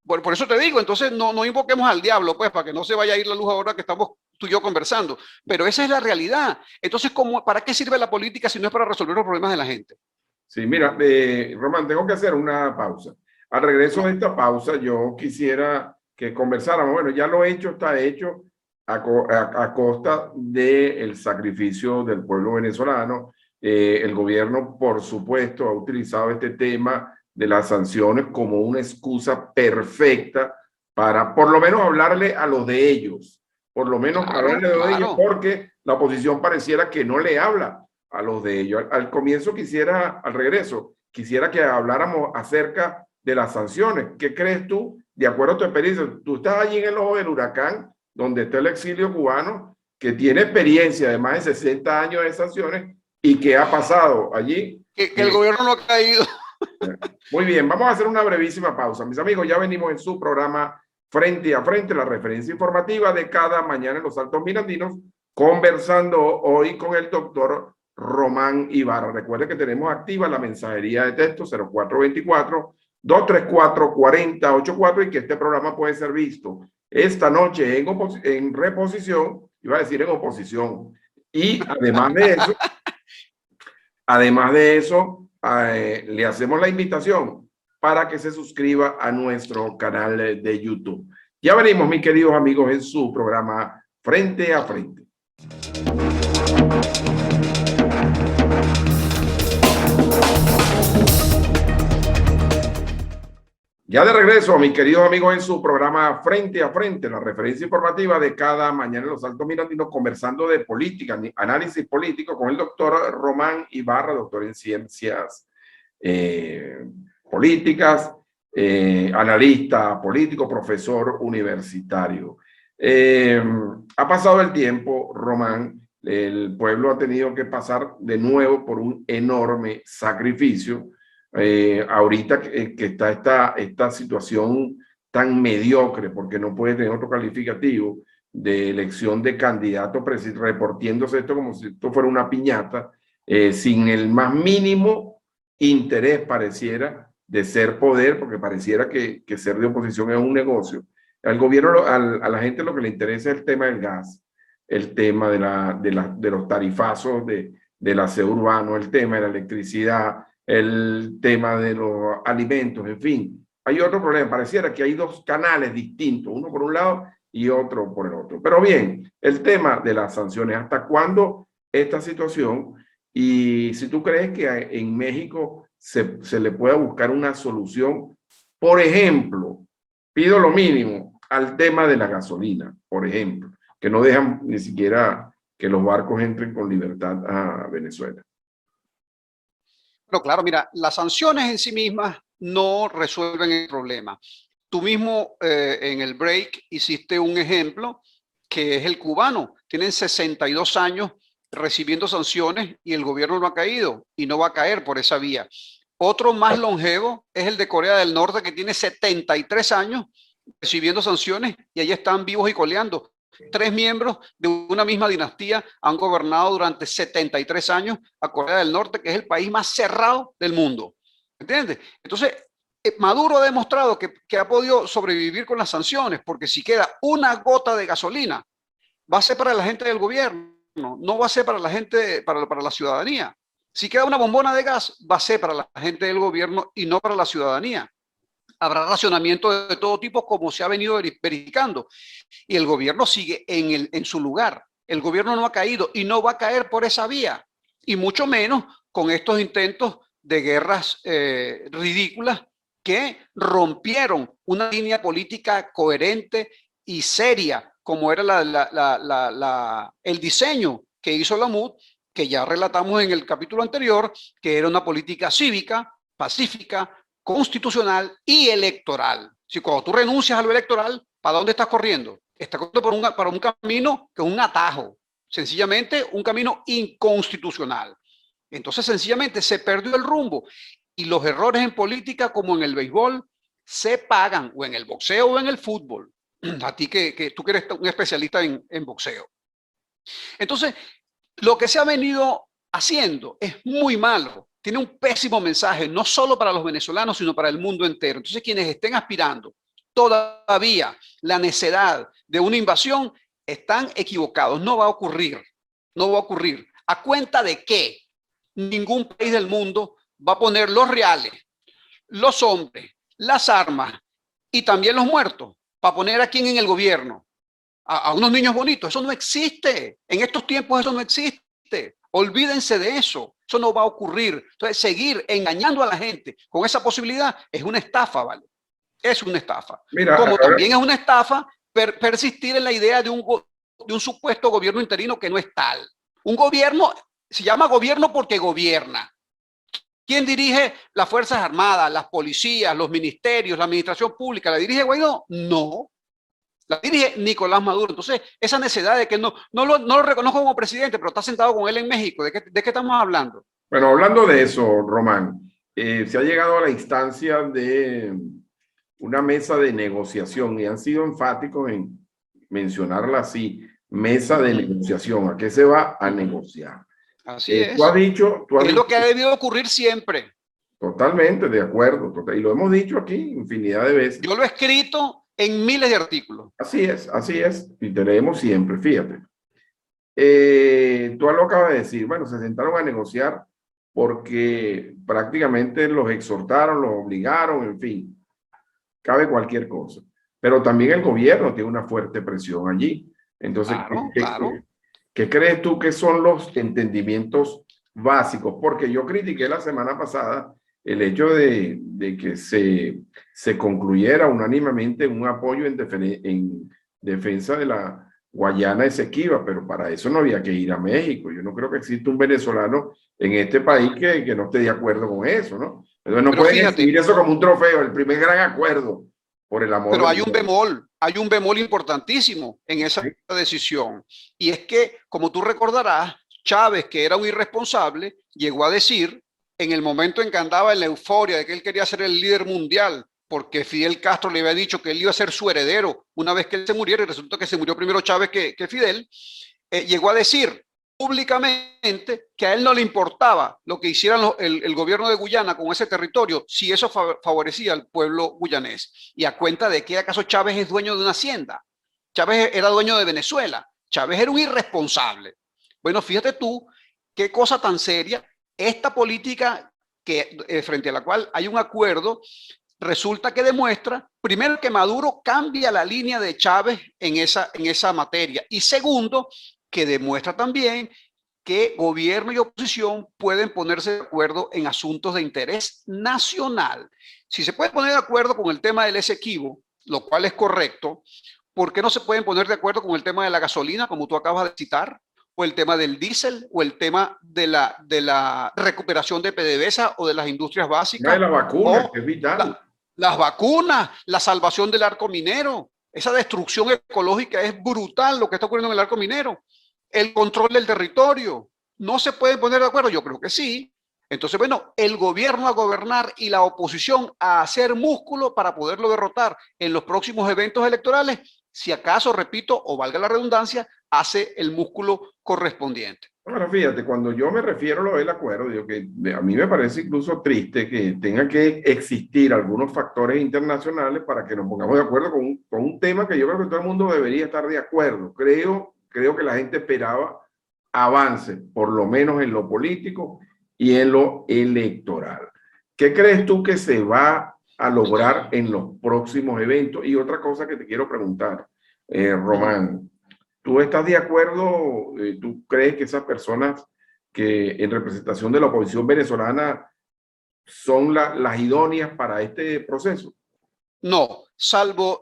[SPEAKER 2] Bueno, por eso te digo, entonces no invoquemos al diablo, pues, para que no se vaya a ir la luz ahora que estamos tú y yo conversando. Pero esa es la realidad. Entonces, ¿para qué sirve la política si no es para resolver los problemas de la gente?
[SPEAKER 1] Sí, mira, Román, tengo que hacer una pausa. Al regreso de esta pausa, yo quisiera que conversáramos. Bueno, ya lo hecho está hecho a costa del sacrificio del pueblo venezolano. El gobierno, por supuesto, ha utilizado este tema de las sanciones como una excusa perfecta para por lo menos hablarle a los de ellos, por lo menos hablarle a los de ellos, porque la oposición pareciera que no le habla a los de ellos. Al comienzo al regreso, quisiera que habláramos acerca de las sanciones. ¿Qué crees tú, de acuerdo a tu experiencia? Tú estás allí en el ojo del huracán, donde está el exilio cubano, que tiene experiencia de más de 60 años de sanciones, y que ha pasado allí.
[SPEAKER 2] Que el gobierno no ha caído.
[SPEAKER 1] Muy bien, vamos a hacer una brevísima pausa. Mis amigos, ya venimos en su programa Frente a Frente, la referencia informativa de cada mañana en los Altos Mirandinos, conversando hoy con el doctor Román Ibarra. Recuerde que tenemos activa la mensajería de texto 0424-234-4084 y que este programa puede ser visto esta noche en reposición, iba a decir en oposición. Y además de eso, le hacemos la invitación para que se suscriba a nuestro canal de YouTube. Ya venimos, mis queridos amigos, en su programa Frente a Frente. Ya de regreso, mis queridos amigos, en su programa Frente a Frente, la referencia informativa de cada mañana en los Altos Mirandinos, conversando de política, análisis político con el doctor Román Ibarra, doctor en ciencias políticas, analista político, profesor universitario. Ha pasado el tiempo, Román, el pueblo ha tenido que pasar de nuevo por un enorme sacrificio. Ahorita que está esta situación tan mediocre, porque no puede tener otro calificativo, de elección de candidato, reportiéndose esto como si esto fuera una piñata, sin el más mínimo interés pareciera de ser poder, porque pareciera que ser de oposición es un negocio. Al gobierno, a la gente lo que le interesa es el tema del gas, el tema de los tarifazos del aseo urbano, el tema de la electricidad, el tema de los alimentos, en fin. Hay otro problema, pareciera que hay dos canales distintos, uno por un lado y otro por el otro. Pero bien, el tema de las sanciones, ¿hasta cuándo esta situación? Y si tú crees que en México se le pueda buscar una solución, por ejemplo, pido lo mínimo al tema de la gasolina, por ejemplo, que no dejan ni siquiera que los barcos entren con libertad a Venezuela.
[SPEAKER 2] Pero claro, mira, las sanciones en sí mismas no resuelven el problema. Tú mismo en el break hiciste un ejemplo que es el cubano. Tienen 62 años recibiendo sanciones y el gobierno no ha caído y no va a caer por esa vía. Otro más longevo es el de Corea del Norte, que tiene 73 años recibiendo sanciones y ahí están vivos y coleando. 3 miembros de una misma dinastía han gobernado durante 73 años a Corea del Norte, que es el país más cerrado del mundo. ¿Entiendes? Entonces, Maduro ha demostrado que ha podido sobrevivir con las sanciones, porque si queda una gota de gasolina, va a ser para la gente del gobierno, no va a ser para la gente, para la ciudadanía. Si queda una bombona de gas, va a ser para la gente del gobierno y no para la ciudadanía. Habrá racionamiento de todo tipo, como se ha venido verificando. Y el gobierno sigue en su lugar. El gobierno no ha caído y no va a caer por esa vía. Y mucho menos con estos intentos de guerras ridículas que rompieron una línea política coherente y seria, como era el diseño que hizo la MUD, que ya relatamos en el capítulo anterior, que era una política cívica, pacífica, constitucional y electoral. Si cuando tú renuncias a lo electoral, ¿para dónde estás corriendo? Estás corriendo para un camino que es un atajo, sencillamente un camino inconstitucional. Entonces, sencillamente se perdió el rumbo y los errores en política, como en el béisbol, se pagan, o en el boxeo o en el fútbol. A ti que tú que eres un especialista en boxeo. Entonces, lo que se ha venido haciendo es muy malo. Tiene un pésimo mensaje, no solo para los venezolanos, sino para el mundo entero. Entonces, quienes estén aspirando todavía la necedad de una invasión, están equivocados. No va a ocurrir. No va a ocurrir. ¿A cuenta de qué? Ningún país del mundo va a poner los reales, los hombres, las armas y también los muertos para poner a quién en el gobierno. A unos niños bonitos. Eso no existe. En estos tiempos eso no existe. Olvídense de eso. Eso no va a ocurrir. Entonces, seguir engañando a la gente con esa posibilidad es una estafa, ¿vale? Es una estafa.
[SPEAKER 1] Mira,
[SPEAKER 2] como también es una estafa persistir en la idea de un supuesto gobierno interino que no es tal. Un gobierno se llama gobierno porque gobierna. ¿Quién dirige las Fuerzas Armadas, las policías, los ministerios, la administración pública? ¿La dirige Guaidó? No. La dirige Nicolás Maduro. Entonces, esa necedad de que no lo reconozco como presidente, pero está sentado con él en México, ¿de qué estamos hablando?
[SPEAKER 1] Bueno, hablando de eso, Román, se ha llegado a la instancia de una mesa de negociación y han sido enfáticos en mencionarla así, mesa de negociación. ¿A qué se va a negociar?
[SPEAKER 2] Así
[SPEAKER 1] Tú has
[SPEAKER 2] es.
[SPEAKER 1] dicho,
[SPEAKER 2] Es lo que ha debido ocurrir siempre.
[SPEAKER 1] totalmente de acuerdo, y lo hemos dicho aquí infinidad de veces.
[SPEAKER 2] Yo lo he escrito en miles de artículos.
[SPEAKER 1] Así es, y te leemos siempre, fíjate. Tú lo acabas de decir, bueno, se sentaron a negociar porque prácticamente los exhortaron, los obligaron, en fin, cabe cualquier cosa. Pero también el gobierno tiene una fuerte presión allí. Entonces,
[SPEAKER 2] Claro, claro.
[SPEAKER 1] ¿qué crees tú que son los entendimientos básicos? Porque yo critiqué la semana pasada el hecho de que se concluyera unánimemente un apoyo en defensa de la Guayana Esequiba, pero para eso no había que ir a México. Yo no creo que exista un venezolano en este país que no esté de acuerdo con eso, ¿no? Entonces no
[SPEAKER 2] Pero
[SPEAKER 1] pueden exhibir
[SPEAKER 2] fíjate,
[SPEAKER 1] eso como un trofeo, el primer gran acuerdo, por el amor
[SPEAKER 2] pero
[SPEAKER 1] de Dios.
[SPEAKER 2] hay un bemol importantísimo en esa
[SPEAKER 1] ¿Sí?
[SPEAKER 2] decisión. Y es que, como tú recordarás, Chávez, que era un irresponsable, llegó a decir, en el momento en que andaba en la euforia de que él quería ser el líder mundial, porque Fidel Castro le había dicho que él iba a ser su heredero una vez que él se muriera, y resulta que se murió primero Chávez que Fidel, llegó a decir públicamente que a él no le importaba lo que hiciera el gobierno de Guyana con ese territorio, si eso favorecía al pueblo guyanés. ¿Y a cuenta de que acaso Chávez es dueño de una hacienda? Chávez era dueño de Venezuela. Chávez era un irresponsable. Bueno, fíjate tú qué cosa tan seria. Esta política que, frente a la cual hay un acuerdo, resulta que demuestra, primero, que Maduro cambia la línea de Chávez en esa materia, y segundo, que demuestra también que gobierno y oposición pueden ponerse de acuerdo en asuntos de interés nacional. Si se puede poner de acuerdo con el tema del Esequibo, lo cual es correcto, ¿por qué no se pueden poner de acuerdo con el tema de la gasolina, como tú acabas de citar, o el tema del diésel, o el tema de la recuperación de PDVSA o de las industrias
[SPEAKER 1] De
[SPEAKER 2] básicas,
[SPEAKER 1] la vacuna, que
[SPEAKER 2] o
[SPEAKER 1] es vital.
[SPEAKER 2] las vacunas, la salvación del arco minero? Esa destrucción ecológica es brutal, lo que está ocurriendo en el arco minero. El control del territorio. ¿No se pueden poner de acuerdo? Yo creo que sí. Entonces, bueno, el gobierno a gobernar y la oposición a hacer músculo para poderlo derrotar en los próximos eventos electorales, si acaso, repito, o valga la redundancia, hace el músculo correspondiente.
[SPEAKER 1] Bueno, fíjate, cuando yo me refiero a lo del acuerdo, digo que a mí me parece incluso triste que tenga que existir algunos factores internacionales para que nos pongamos de acuerdo con un tema que yo creo que todo el mundo debería estar de acuerdo. Creo que la gente esperaba avance, por lo menos en lo político y en lo electoral. ¿Qué crees tú que se va a lograr en los próximos eventos? Y otra cosa que te quiero preguntar, Román. ¿Tú estás de acuerdo? ¿Tú crees que esas personas que en representación de la oposición venezolana son las idóneas para este proceso?
[SPEAKER 2] No, salvo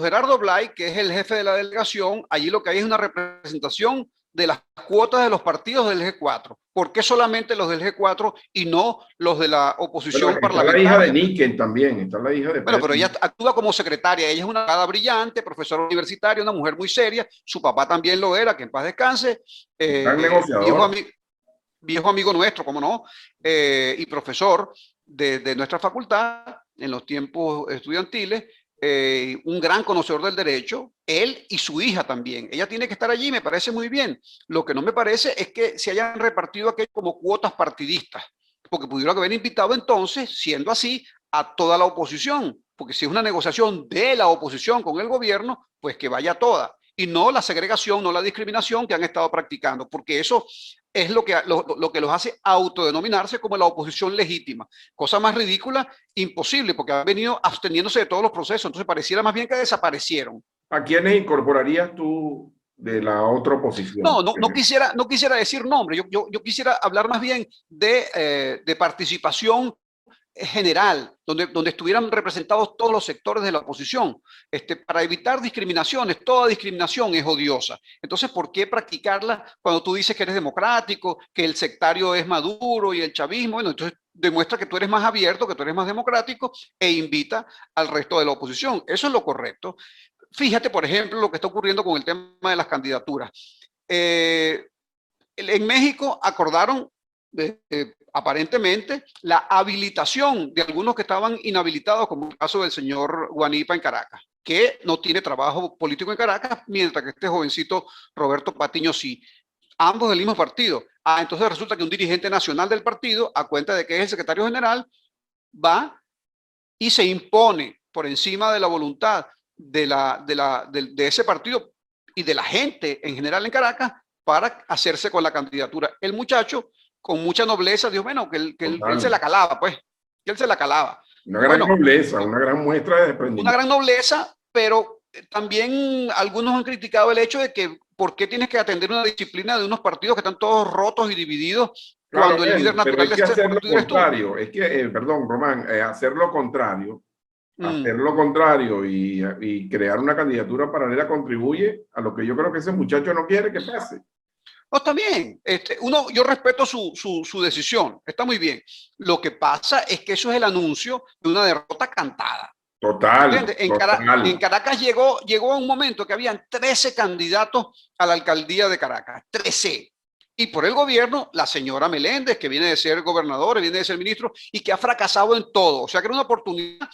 [SPEAKER 2] Gerardo Blay, que es el jefe de la delegación, allí lo que hay es una representación de las cuotas de los partidos del G4. ¿Por qué solamente los del G4 y no los de la
[SPEAKER 1] Bueno,
[SPEAKER 2] oposición
[SPEAKER 1] está la hija de
[SPEAKER 2] parlamentaria?
[SPEAKER 1] Níquel también, está la hija de
[SPEAKER 2] Bueno,
[SPEAKER 1] Pedro.
[SPEAKER 2] pero ella actúa como secretaria, ella es una abogada brillante, profesora universitaria, una mujer muy seria, su papá también lo era, que en paz descanse,
[SPEAKER 1] Gran
[SPEAKER 2] viejo,
[SPEAKER 1] negociador.
[SPEAKER 2] viejo amigo nuestro, como no, y profesor de nuestra facultad en los tiempos estudiantiles, un gran conocedor del derecho, él y su hija también. Ella tiene que estar allí, me parece muy bien. Lo que no me parece es que se hayan repartido aquello como cuotas partidistas, porque pudieron haber invitado entonces, siendo así, a toda la oposición, porque si es una negociación de la oposición con el gobierno, pues que vaya toda, y no la segregación, no la discriminación que han estado practicando, porque eso es lo que los hace autodenominarse como la oposición legítima. Cosa más ridícula, imposible, porque han venido absteniéndose de todos los procesos, entonces pareciera más bien que desaparecieron.
[SPEAKER 1] ¿A quiénes incorporarías tú de la otra oposición?
[SPEAKER 2] No quisiera decir nombre, yo quisiera hablar más bien de participación general, donde estuvieran representados todos los sectores de la oposición, para evitar discriminaciones. Toda discriminación es odiosa. Entonces, ¿por qué practicarla cuando tú dices que eres democrático, que el sectario es Maduro y el chavismo? Bueno, entonces demuestra que tú eres más abierto, que tú eres más democrático, e invita al resto de la oposición. Eso es lo correcto. Fíjate, por ejemplo, lo que está ocurriendo con el tema de las candidaturas. En México acordaron aparentemente la habilitación de algunos que estaban inhabilitados, como el caso del señor Guanipa en Caracas, que no tiene trabajo político en Caracas, mientras que este jovencito Roberto Patiño sí, ambos del mismo partido. Entonces resulta que un dirigente nacional del partido, a cuenta de que es el secretario general, va y se impone por encima de la voluntad de ese partido y de la gente en general en Caracas para hacerse con la candidatura. El muchacho, con mucha nobleza, dijo, bueno, que él se la calaba, pues, que él se la calaba.
[SPEAKER 1] Una gran
[SPEAKER 2] Bueno,
[SPEAKER 1] nobleza, una gran muestra de desprendimiento.
[SPEAKER 2] una gran nobleza, pero también algunos han criticado el hecho de que por qué tienes que atender una disciplina de unos partidos que están todos rotos y divididos,
[SPEAKER 1] claro,
[SPEAKER 2] cuando el líder natural
[SPEAKER 1] de ese partido
[SPEAKER 2] eres tú.
[SPEAKER 1] Es que, perdón, Román, hacer lo contrario y crear una candidatura paralela contribuye a lo que yo creo que ese muchacho no quiere que pase.
[SPEAKER 2] No, está bien. Yo respeto su decisión. Está muy bien. Lo que pasa es que eso es el anuncio de una derrota cantada.
[SPEAKER 1] Total,
[SPEAKER 2] En Caracas llegó a un momento que habían 13 candidatos a la alcaldía de Caracas. 13. Y por el gobierno, la señora Meléndez, que viene de ser gobernadora, viene de ser ministro, y que ha fracasado en todo. O sea que era una oportunidad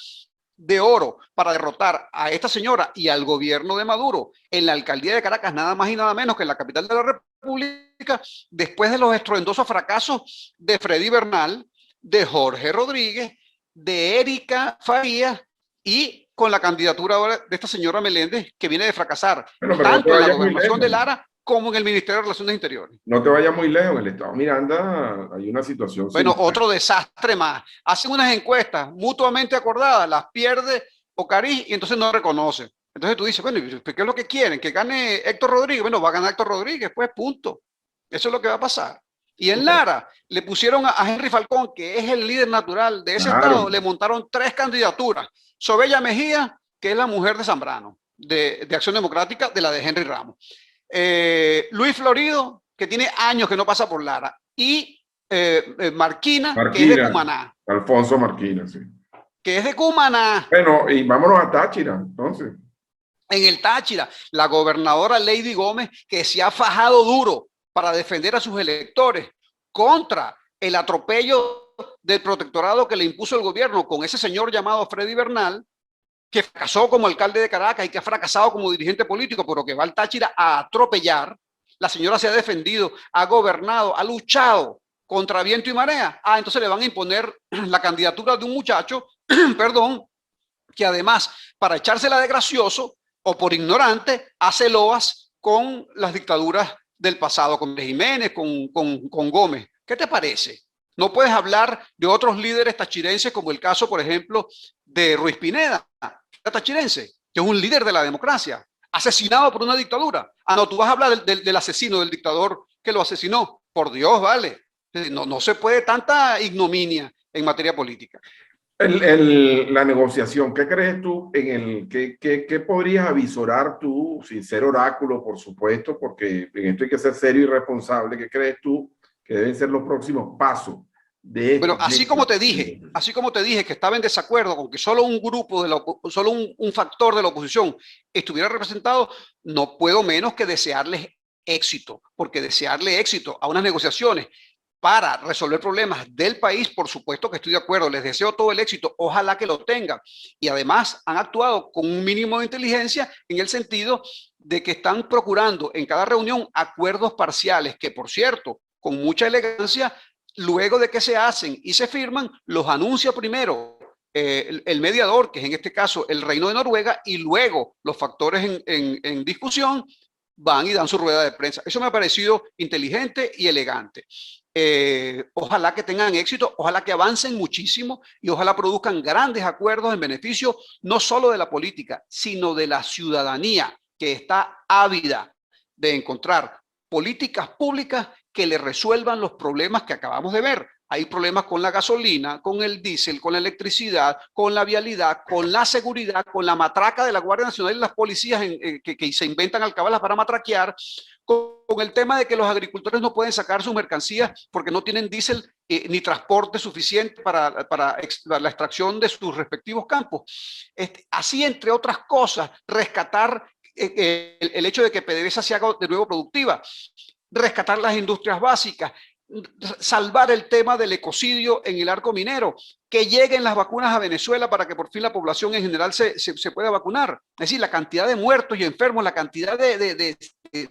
[SPEAKER 2] de oro para derrotar a esta señora y al gobierno de Maduro en la alcaldía de Caracas, nada más y nada menos que en la capital de la República, después de los estruendosos fracasos de Freddy Bernal, de Jorge Rodríguez, de Erika Farías y con la candidatura ahora de esta señora Meléndez, que viene de fracasar,
[SPEAKER 1] bueno,
[SPEAKER 2] tanto en la gobernación de Lara como en el Ministerio de Relaciones Interiores.
[SPEAKER 1] No te vayas muy lejos, en el estado Miranda hay una situación
[SPEAKER 2] bueno,
[SPEAKER 1] similar.
[SPEAKER 2] otro desastre más. Hacen unas encuestas mutuamente acordadas, las pierde Ocariz y entonces no reconoce. Entonces tú dices, bueno, ¿qué es lo que quieren? ¿Que gane Héctor Rodríguez? Bueno, va a ganar Héctor Rodríguez, pues punto. Eso es lo que va a pasar. Y en Lara le pusieron a Henry Falcón, que es el líder natural de ese estado, le montaron 3 candidaturas. Sobella Mejía, que es la mujer de Zambrano, de Acción Democrática, de la de Henry Ramos. Luis Florido, que tiene años que no pasa por Lara. Y Marquina, que es de Cumaná.
[SPEAKER 1] Alfonso Marquina, sí.
[SPEAKER 2] Que es de Cumaná.
[SPEAKER 1] Bueno, y vámonos a Táchira, entonces.
[SPEAKER 2] En el Táchira, la gobernadora Lady Gómez, que se ha fajado duro para defender a sus electores contra el atropello del protectorado que le impuso el gobierno con ese señor llamado Freddy Bernal, que fracasó como alcalde de Caracas y que ha fracasado como dirigente político, pero que va al Táchira a atropellar. La señora se ha defendido, ha gobernado, ha luchado contra viento y marea. Entonces le van a imponer la candidatura de un muchacho, perdón, que además, para echársela de gracioso o por ignorante, hace loas con las dictaduras del pasado, con Jiménez, con Gómez. ¿Qué te parece? No puedes hablar de otros líderes tachirenses, como el caso, por ejemplo, de Ruiz Pineda, tachirense, que es un líder de la democracia, asesinado por una dictadura. No, tú vas a hablar del asesino, del dictador que lo asesinó. Por Dios, vale. No se puede tanta ignominia en materia política.
[SPEAKER 1] La negociación, ¿qué crees tú qué podrías avisorar tú, sin ser oráculo, por supuesto, porque en esto hay que ser serio y responsable? ¿Qué crees tú que deben ser los próximos pasos de esto?
[SPEAKER 2] Bueno, así como te dije que estaba en desacuerdo con que solo un grupo, solo un factor de la oposición estuviera representado, no puedo menos que desearles éxito, porque desearle éxito a unas negociaciones para resolver problemas del país, por supuesto que estoy de acuerdo, les deseo todo el éxito, ojalá que lo tengan. Y además han actuado con un mínimo de inteligencia en el sentido de que están procurando en cada reunión acuerdos parciales, que por cierto, con mucha elegancia, luego de que se hacen y se firman, los anuncia primero el mediador, que es en este caso el Reino de Noruega, y luego los factores en discusión van y dan su rueda de prensa. Eso me ha parecido inteligente y elegante. Ojalá que tengan éxito, ojalá que avancen muchísimo y ojalá produzcan grandes acuerdos en beneficio no solo de la política, sino de la ciudadanía, que está ávida de encontrar políticas públicas que le resuelvan los problemas que acabamos de ver. Hay problemas con la gasolina, con el diésel, con la electricidad, con la vialidad, con la seguridad, con la matraca de la Guardia Nacional y las policías que se inventan alcabalas para matraquear, con el tema de que los agricultores no pueden sacar sus mercancías porque no tienen diésel ni transporte suficiente para la extracción de sus respectivos campos. Así, entre otras cosas, rescatar el hecho de que PDVSA se haga de nuevo productiva, rescatar las industrias básicas, salvar el tema del ecocidio en el arco minero, que lleguen las vacunas a Venezuela para que por fin la población en general se pueda vacunar. Es decir, la cantidad de muertos y enfermos, la cantidad de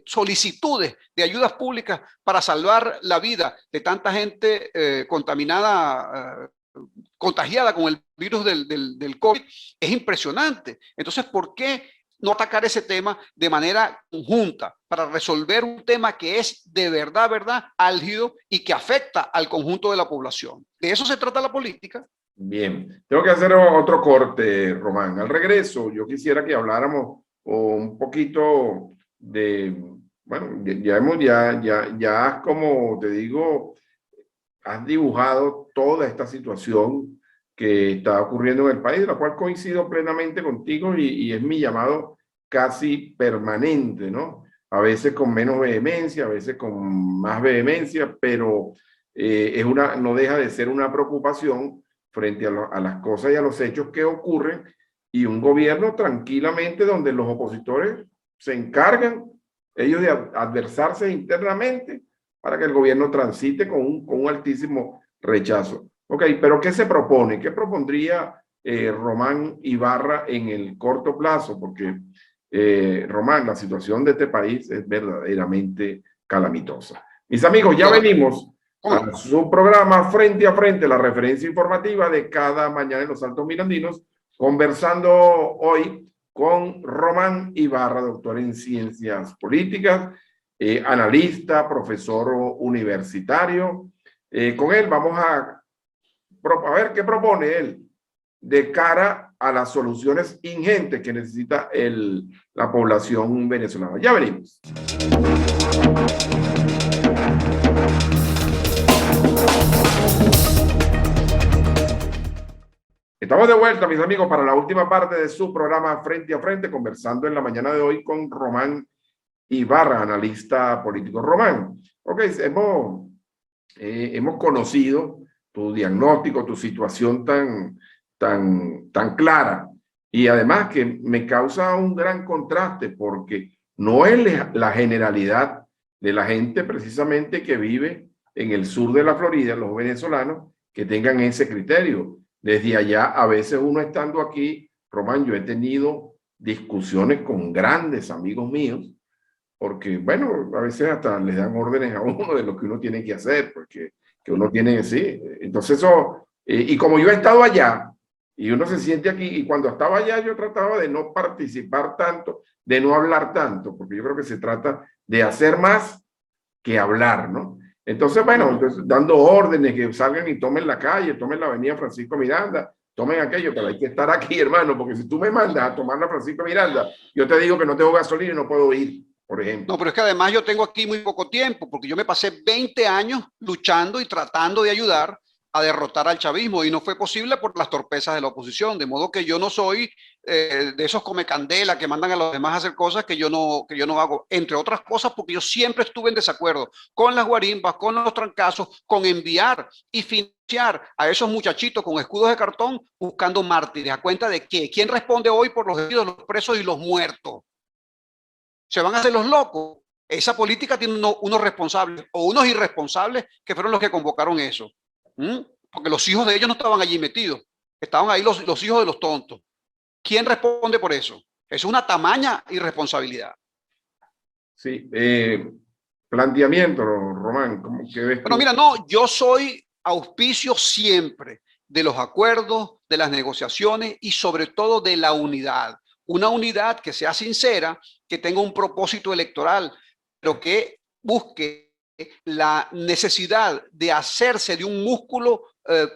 [SPEAKER 2] solicitudes de ayudas públicas para salvar la vida de tanta gente contaminada, contagiada con el virus del COVID, es impresionante. Entonces, ¿por qué no atacar ese tema de manera conjunta para resolver un tema que es de verdad, álgido y que afecta al conjunto de la población? De eso se trata la política.
[SPEAKER 1] Bien, tengo que hacer otro corte, Román. Al regreso, yo quisiera que habláramos un poquito de, bueno, ya como te digo, has dibujado toda esta situación que está ocurriendo en el país, de la cual coincido plenamente contigo y es mi llamado casi permanente, ¿no? A veces con menos vehemencia, a veces con más vehemencia, pero no deja de ser una preocupación frente a las cosas y a los hechos que ocurren, y un gobierno tranquilamente donde los opositores se encargan ellos de adversarse internamente para que el gobierno transite con un altísimo rechazo. Ok, pero ¿qué se propone? ¿Qué propondría Román Ibarra en el corto plazo? Porque, Román, la situación de este país es verdaderamente calamitosa. Mis amigos, ya venimos a su programa Frente a Frente, la referencia informativa de cada mañana en los Altos Mirandinos, conversando hoy con Román Ibarra, doctor en Ciencias Políticas, analista, profesor universitario. Con él vamos a ver qué propone él de cara a las soluciones ingentes que necesita la población venezolana. Ya venimos. Estamos de vuelta, mis amigos, para la última parte de su programa Frente a Frente, conversando en la mañana de hoy con Román Ibarra, analista político. Román, ok, hemos conocido tu diagnóstico, tu situación tan clara, y además que me causa un gran contraste porque no es la generalidad de la gente precisamente que vive en el sur de la Florida, los venezolanos, que tengan ese criterio. Desde allá, a veces uno estando aquí, Román, yo he tenido discusiones con grandes amigos míos, porque, bueno, a veces hasta les dan órdenes a uno de lo que uno tiene que hacer, porque que uno tiene, sí. Entonces eso, y como yo he estado allá, y uno se siente aquí, y cuando estaba allá yo trataba de no participar tanto, de no hablar tanto, porque yo creo que se trata de hacer más que hablar, ¿no? Entonces, bueno, entonces, dando órdenes que salgan y tomen la calle, tomen la avenida Francisco Miranda, tomen aquello, pero hay que estar aquí, hermano, porque si tú me mandas a tomar la Francisco Miranda, yo te digo que no tengo gasolina y no puedo ir, por ejemplo.
[SPEAKER 2] No, pero es que además yo tengo aquí muy poco tiempo, porque yo me pasé 20 años luchando y tratando de ayudar a derrotar al chavismo, y no fue posible por las torpezas de la oposición, de modo que yo no soy de esos come candela que mandan a los demás a hacer cosas que yo no hago, entre otras cosas porque yo siempre estuve en desacuerdo con las guarimbas, con los trancazos, con enviar y financiar a esos muchachitos con escudos de cartón buscando mártires. ¿A cuenta de qué? ¿Quién responde hoy por los heridos, los presos y los muertos? ¿Se van a hacer los locos? Esa política tiene unos responsables o unos irresponsables que fueron los que convocaron eso. Porque los hijos de ellos no estaban allí metidos. Estaban ahí los hijos de los tontos. ¿Quién responde por eso? Eso es una tamaña irresponsabilidad.
[SPEAKER 1] Sí, planteamiento, Román, ¿cómo que ves tú?
[SPEAKER 2] Bueno, mira, no, yo soy auspicio siempre de los acuerdos, de las negociaciones y sobre todo de la unidad. Una unidad que sea sincera, que tenga un propósito electoral, pero que busque la necesidad de hacerse de un músculo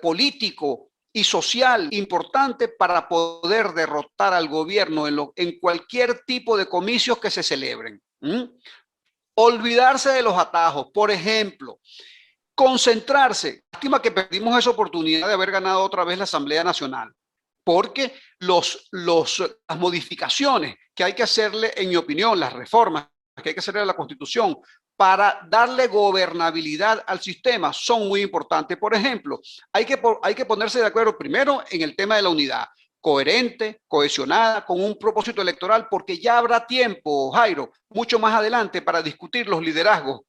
[SPEAKER 2] político y social importante para poder derrotar al gobierno en cualquier tipo de comicios que se celebren. Olvidarse de los atajos, por ejemplo, concentrarse. Lástima que perdimos esa oportunidad de haber ganado otra vez la Asamblea Nacional, porque las modificaciones que hay que hacerle, en mi opinión, las reformas que hay que hacerle a la Constitución para darle gobernabilidad al sistema son muy importantes. Por ejemplo, hay que ponerse de acuerdo primero en el tema de la unidad, coherente, cohesionada, con un propósito electoral, porque ya habrá tiempo, Jairo, mucho más adelante para discutir los liderazgos.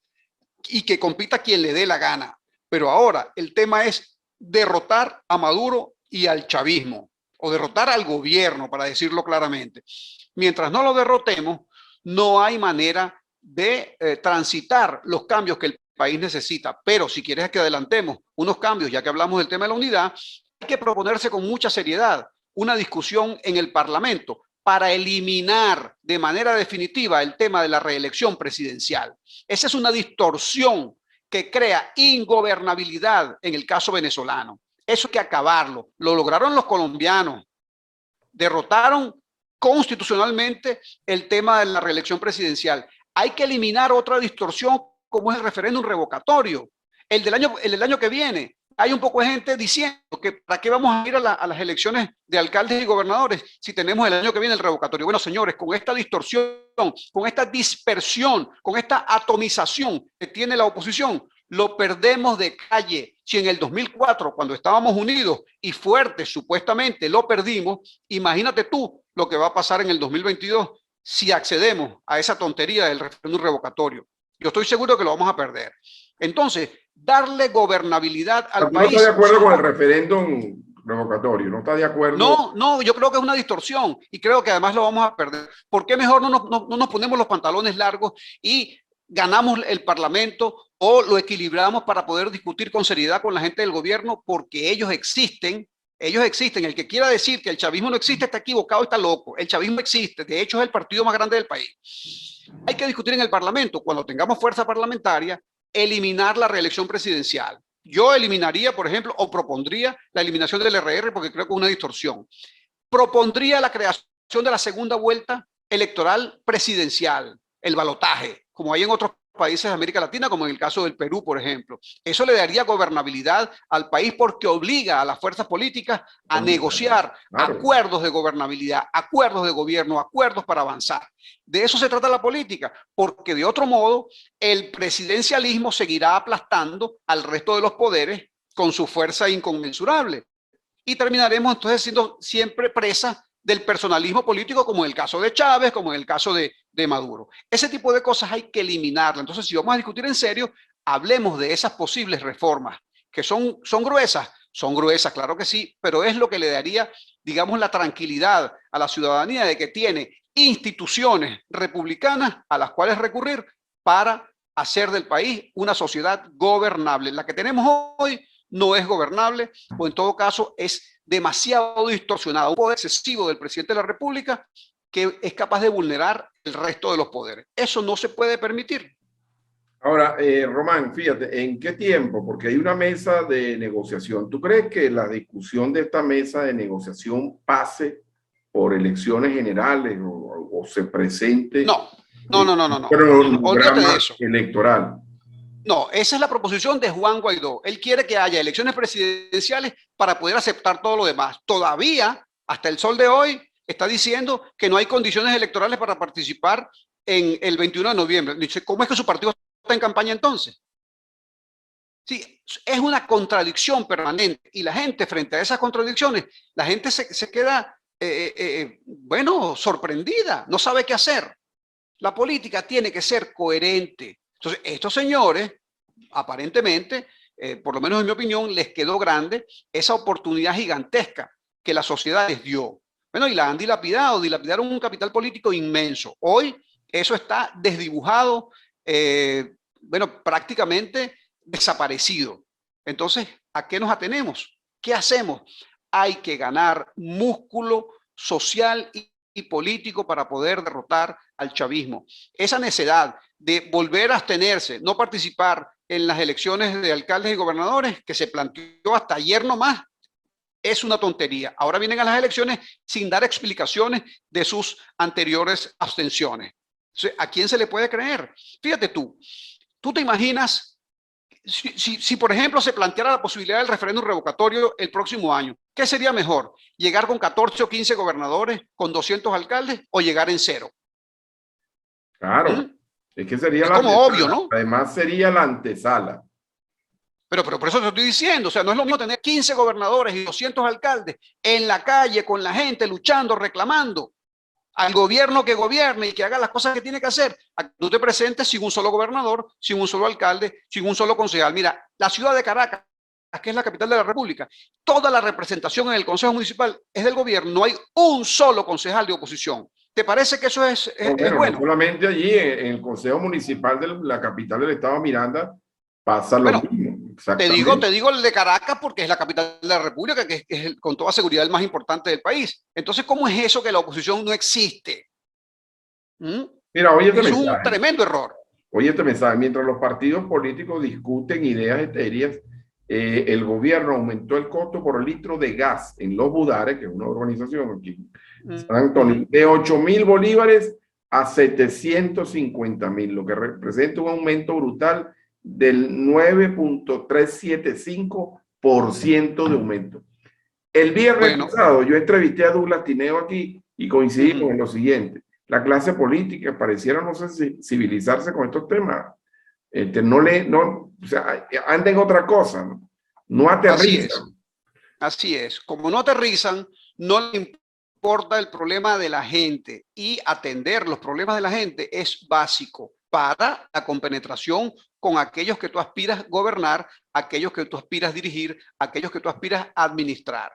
[SPEAKER 2] y que compita quien le dé la gana. Pero ahora el tema es derrotar a Maduro y al chavismo, o derrotar al gobierno, para decirlo claramente. Mientras no lo derrotemos, no hay manera de transitar los cambios que el país necesita. Pero si quieres que adelantemos unos cambios, ya que hablamos del tema de la unidad, hay que proponerse con mucha seriedad una discusión en el Parlamento para eliminar de manera definitiva el tema de la reelección presidencial. Esa es una distorsión que crea ingobernabilidad en el caso venezolano. Eso hay que acabarlo. Lo lograron los colombianos. Derrotaron constitucionalmente el tema de la reelección presidencial. Hay que eliminar otra distorsión como es el referéndum revocatorio. El del año que viene. Hay un poco de gente diciendo que para qué vamos a ir a las elecciones de alcaldes y gobernadores si tenemos el año que viene el revocatorio. Bueno, señores, con esta distorsión, con esta dispersión, con esta atomización que tiene la oposición, lo perdemos de calle. Si en el 2004, cuando estábamos unidos y fuertes, supuestamente lo perdimos, imagínate tú lo que va a pasar en el 2022 si accedemos a esa tontería del referéndum revocatorio. Yo estoy seguro que lo vamos a perder. Entonces, darle gobernabilidad al país.
[SPEAKER 1] ¿No está de acuerdo con el referéndum revocatorio? ¿No está de acuerdo?
[SPEAKER 2] No, yo creo que es una distorsión y creo que además lo vamos a perder. ¿Por qué mejor no nos ponemos los pantalones largos y ganamos el Parlamento o lo equilibramos para poder discutir con seriedad con la gente del gobierno? Porque ellos existen. Ellos existen. El que quiera decir que el chavismo no existe está equivocado, está loco. El chavismo existe. De hecho, es el partido más grande del país. Hay que discutir en el Parlamento, cuando tengamos fuerza parlamentaria, eliminar la reelección presidencial. Yo eliminaría, por ejemplo, o propondría la eliminación del RR porque creo que es una distorsión. Propondría la creación de la segunda vuelta electoral presidencial, el balotaje, como hay en otros países de América Latina, como en el caso del Perú, por ejemplo. Eso le daría gobernabilidad al país porque obliga a las fuerzas políticas a negociar acuerdos de gobernabilidad, acuerdos de gobierno, acuerdos para avanzar. De eso se trata la política, porque de otro modo el presidencialismo seguirá aplastando al resto de los poderes con su fuerza inconmensurable. Y terminaremos entonces siendo siempre presa del personalismo político, como en el caso de Chávez, como en el caso de Maduro. Ese tipo de cosas hay que eliminarlas. Entonces, si vamos a discutir en serio, hablemos de esas posibles reformas, que son gruesas, claro que sí, pero es lo que le daría, digamos, la tranquilidad a la ciudadanía de que tiene instituciones republicanas a las cuales recurrir para hacer del país una sociedad gobernable. La que tenemos hoy no es gobernable, o en todo caso es demasiado distorsionado, un poder excesivo del presidente de la República que es capaz de vulnerar el resto de los poderes. Eso no se puede permitir.
[SPEAKER 1] Ahora, Román, fíjate, ¿en qué tiempo? Porque hay una mesa de negociación. ¿Tú crees que la discusión de esta mesa de negociación pase por elecciones generales o se presente?
[SPEAKER 2] No.
[SPEAKER 1] Programa electoral.
[SPEAKER 2] No, esa es la proposición de Juan Guaidó. Él quiere que haya elecciones presidenciales para poder aceptar todo lo demás. Todavía, hasta el sol de hoy, está diciendo que no hay condiciones electorales para participar en el 21 de noviembre. Dice, ¿cómo es que su partido está en campaña entonces? Sí, es una contradicción permanente. Y la gente, frente a esas contradicciones, la gente se queda, bueno, sorprendida, no sabe qué hacer. La política tiene que ser coherente. Entonces, estos señores, aparentemente, por lo menos en mi opinión, les quedó grande esa oportunidad gigantesca que la sociedad les dio. Bueno, y la han dilapidado, dilapidaron un capital político inmenso. Hoy eso está desdibujado, bueno, prácticamente desaparecido. Entonces, ¿a qué nos atenemos? ¿Qué hacemos? Hay que ganar músculo social y político para poder derrotar al chavismo. Esa necedad de volver a abstenerse, no participar en las elecciones de alcaldes y gobernadores que se planteó hasta ayer nomás, es una tontería. Ahora vienen a las elecciones sin dar explicaciones de sus anteriores abstenciones. ¿A quién se le puede creer? Fíjate tú te imaginas si, por ejemplo, se planteara la posibilidad del referéndum revocatorio el próximo año, ¿qué sería mejor? ¿Llegar con 14 o 15 gobernadores, con 200 alcaldes o llegar en cero?
[SPEAKER 1] Claro, es que sería
[SPEAKER 2] como obvio, ¿no?
[SPEAKER 1] Además sería la antesala.
[SPEAKER 2] Pero por eso te estoy diciendo, o sea, no es lo mismo tener 15 gobernadores y 200 alcaldes en la calle con la gente luchando, reclamando, al gobierno que gobierne y que haga las cosas que tiene que hacer, a que tú te presentes sin un solo gobernador, sin un solo alcalde, sin un solo concejal. Mira, la ciudad de Caracas, que es la capital de la República, toda la representación en el Consejo Municipal es del gobierno, no hay un solo concejal de oposición. ¿Te parece que eso es
[SPEAKER 1] bueno,
[SPEAKER 2] bueno?
[SPEAKER 1] no solamente allí, en el Consejo Municipal de la capital del estado Miranda pasa lo
[SPEAKER 2] Bueno,
[SPEAKER 1] mismo.
[SPEAKER 2] te
[SPEAKER 1] Exactamente.
[SPEAKER 2] digo el de Caracas porque es la capital de la República, que es con toda seguridad el más importante del país. Entonces, ¿cómo es eso que la oposición no existe? ¿Mm?
[SPEAKER 1] Mira, oye este
[SPEAKER 2] Eso es un
[SPEAKER 1] mensaje.
[SPEAKER 2] tremendo error.
[SPEAKER 1] Oye este mensaje. Mientras los partidos políticos discuten ideas etéreas, el gobierno aumentó el costo por litro de gas en Los Budares, que es una organización aquí en San Antonio, de 8.000 bolívares a 750.000, lo que representa un aumento brutal del 9.375% de aumento. El viernes
[SPEAKER 2] Bueno,
[SPEAKER 1] pasado yo entrevisté a Douglas Tineo aquí y coincidimos en lo siguiente. La clase política pareciera no sensibilizarse con estos temas. O sea, anda en otra cosa, ¿no? No
[SPEAKER 2] así es.
[SPEAKER 1] aterrizan.
[SPEAKER 2] Así es. Como no aterrizan, no le importa el problema de la gente, y atender los problemas de la gente es básico para la compenetración con aquellos que tú aspiras a gobernar, aquellos que tú aspiras a dirigir, aquellos que tú aspiras a administrar.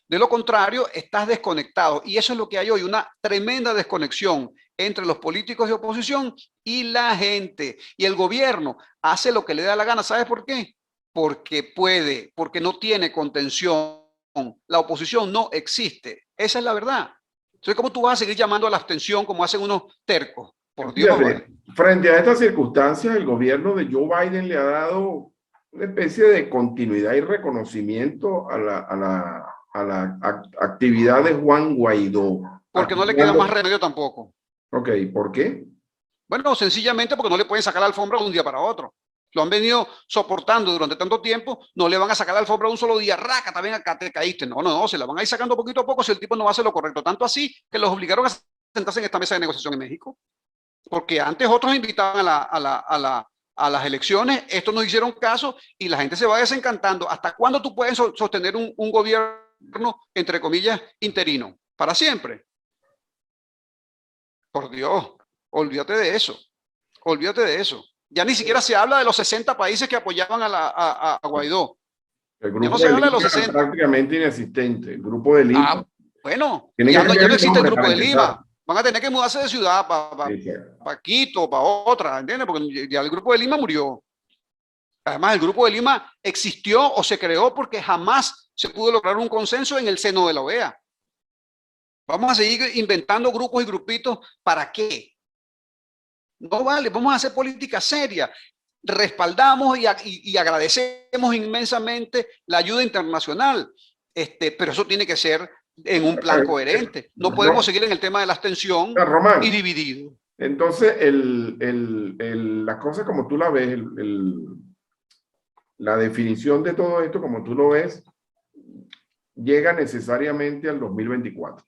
[SPEAKER 2] De lo contrario, estás desconectado, y eso es lo que hay hoy, una tremenda desconexión entre los políticos de oposición y la gente. Y el gobierno hace lo que le da la gana. ¿Sabes por qué? Porque puede, porque no tiene contención. La oposición no existe. Esa es la verdad. Entonces, ¿cómo tú vas a seguir llamando a la abstención como hacen unos tercos? Por Dios,
[SPEAKER 1] Fíjate,
[SPEAKER 2] vale.
[SPEAKER 1] frente a estas circunstancias, el gobierno de Joe Biden le ha dado una especie de continuidad y reconocimiento a la actividad de Juan Guaidó.
[SPEAKER 2] Porque no le queda más remedio tampoco.
[SPEAKER 1] Ok, ¿por qué?
[SPEAKER 2] Bueno, sencillamente porque no le pueden sacar la alfombra de un día para otro. Lo han venido soportando durante tanto tiempo, no le van a sacar la alfombra de un solo día, raca, también acá te caíste. No, no, no, se la van a ir sacando poquito a poco si el tipo no hace lo correcto. Tanto así que los obligaron a sentarse en esta mesa de negociación en México. Porque antes otros invitaban a las elecciones, estos no hicieron caso y la gente se va desencantando. ¿Hasta cuándo tú puedes sostener un gobierno, entre comillas, interino? Para siempre. Por Dios, olvídate de eso. Olvídate de eso. Ya ni siquiera se habla de los 60 países que apoyaban a Guaidó.
[SPEAKER 1] El
[SPEAKER 2] Ya no
[SPEAKER 1] grupo
[SPEAKER 2] se
[SPEAKER 1] de
[SPEAKER 2] habla de los
[SPEAKER 1] Lima es
[SPEAKER 2] 60.
[SPEAKER 1] prácticamente inexistente. El grupo de Lima
[SPEAKER 2] Ah, bueno,
[SPEAKER 1] tiene que
[SPEAKER 2] ya
[SPEAKER 1] cambiar
[SPEAKER 2] no
[SPEAKER 1] el
[SPEAKER 2] existe el
[SPEAKER 1] nombre
[SPEAKER 2] Grupo
[SPEAKER 1] para
[SPEAKER 2] de
[SPEAKER 1] empezar.
[SPEAKER 2] Lima. Van a tener que mudarse de ciudad para Quito, para otra, ¿entiendes? Porque ya el Grupo de Lima murió. Además, el Grupo de Lima existió o se creó porque jamás se pudo lograr un consenso en el seno de la OEA. Vamos a seguir inventando grupos y grupitos. ¿Para qué? No vale, vamos a hacer política seria. Respaldamos y agradecemos inmensamente la ayuda internacional, pero eso tiene que ser en un plan coherente. No podemos seguir en el tema de la abstención y
[SPEAKER 1] Román,
[SPEAKER 2] dividido.
[SPEAKER 1] entonces la cosa como tú la ves, la definición de todo esto como tú lo ves, llega necesariamente al 2024.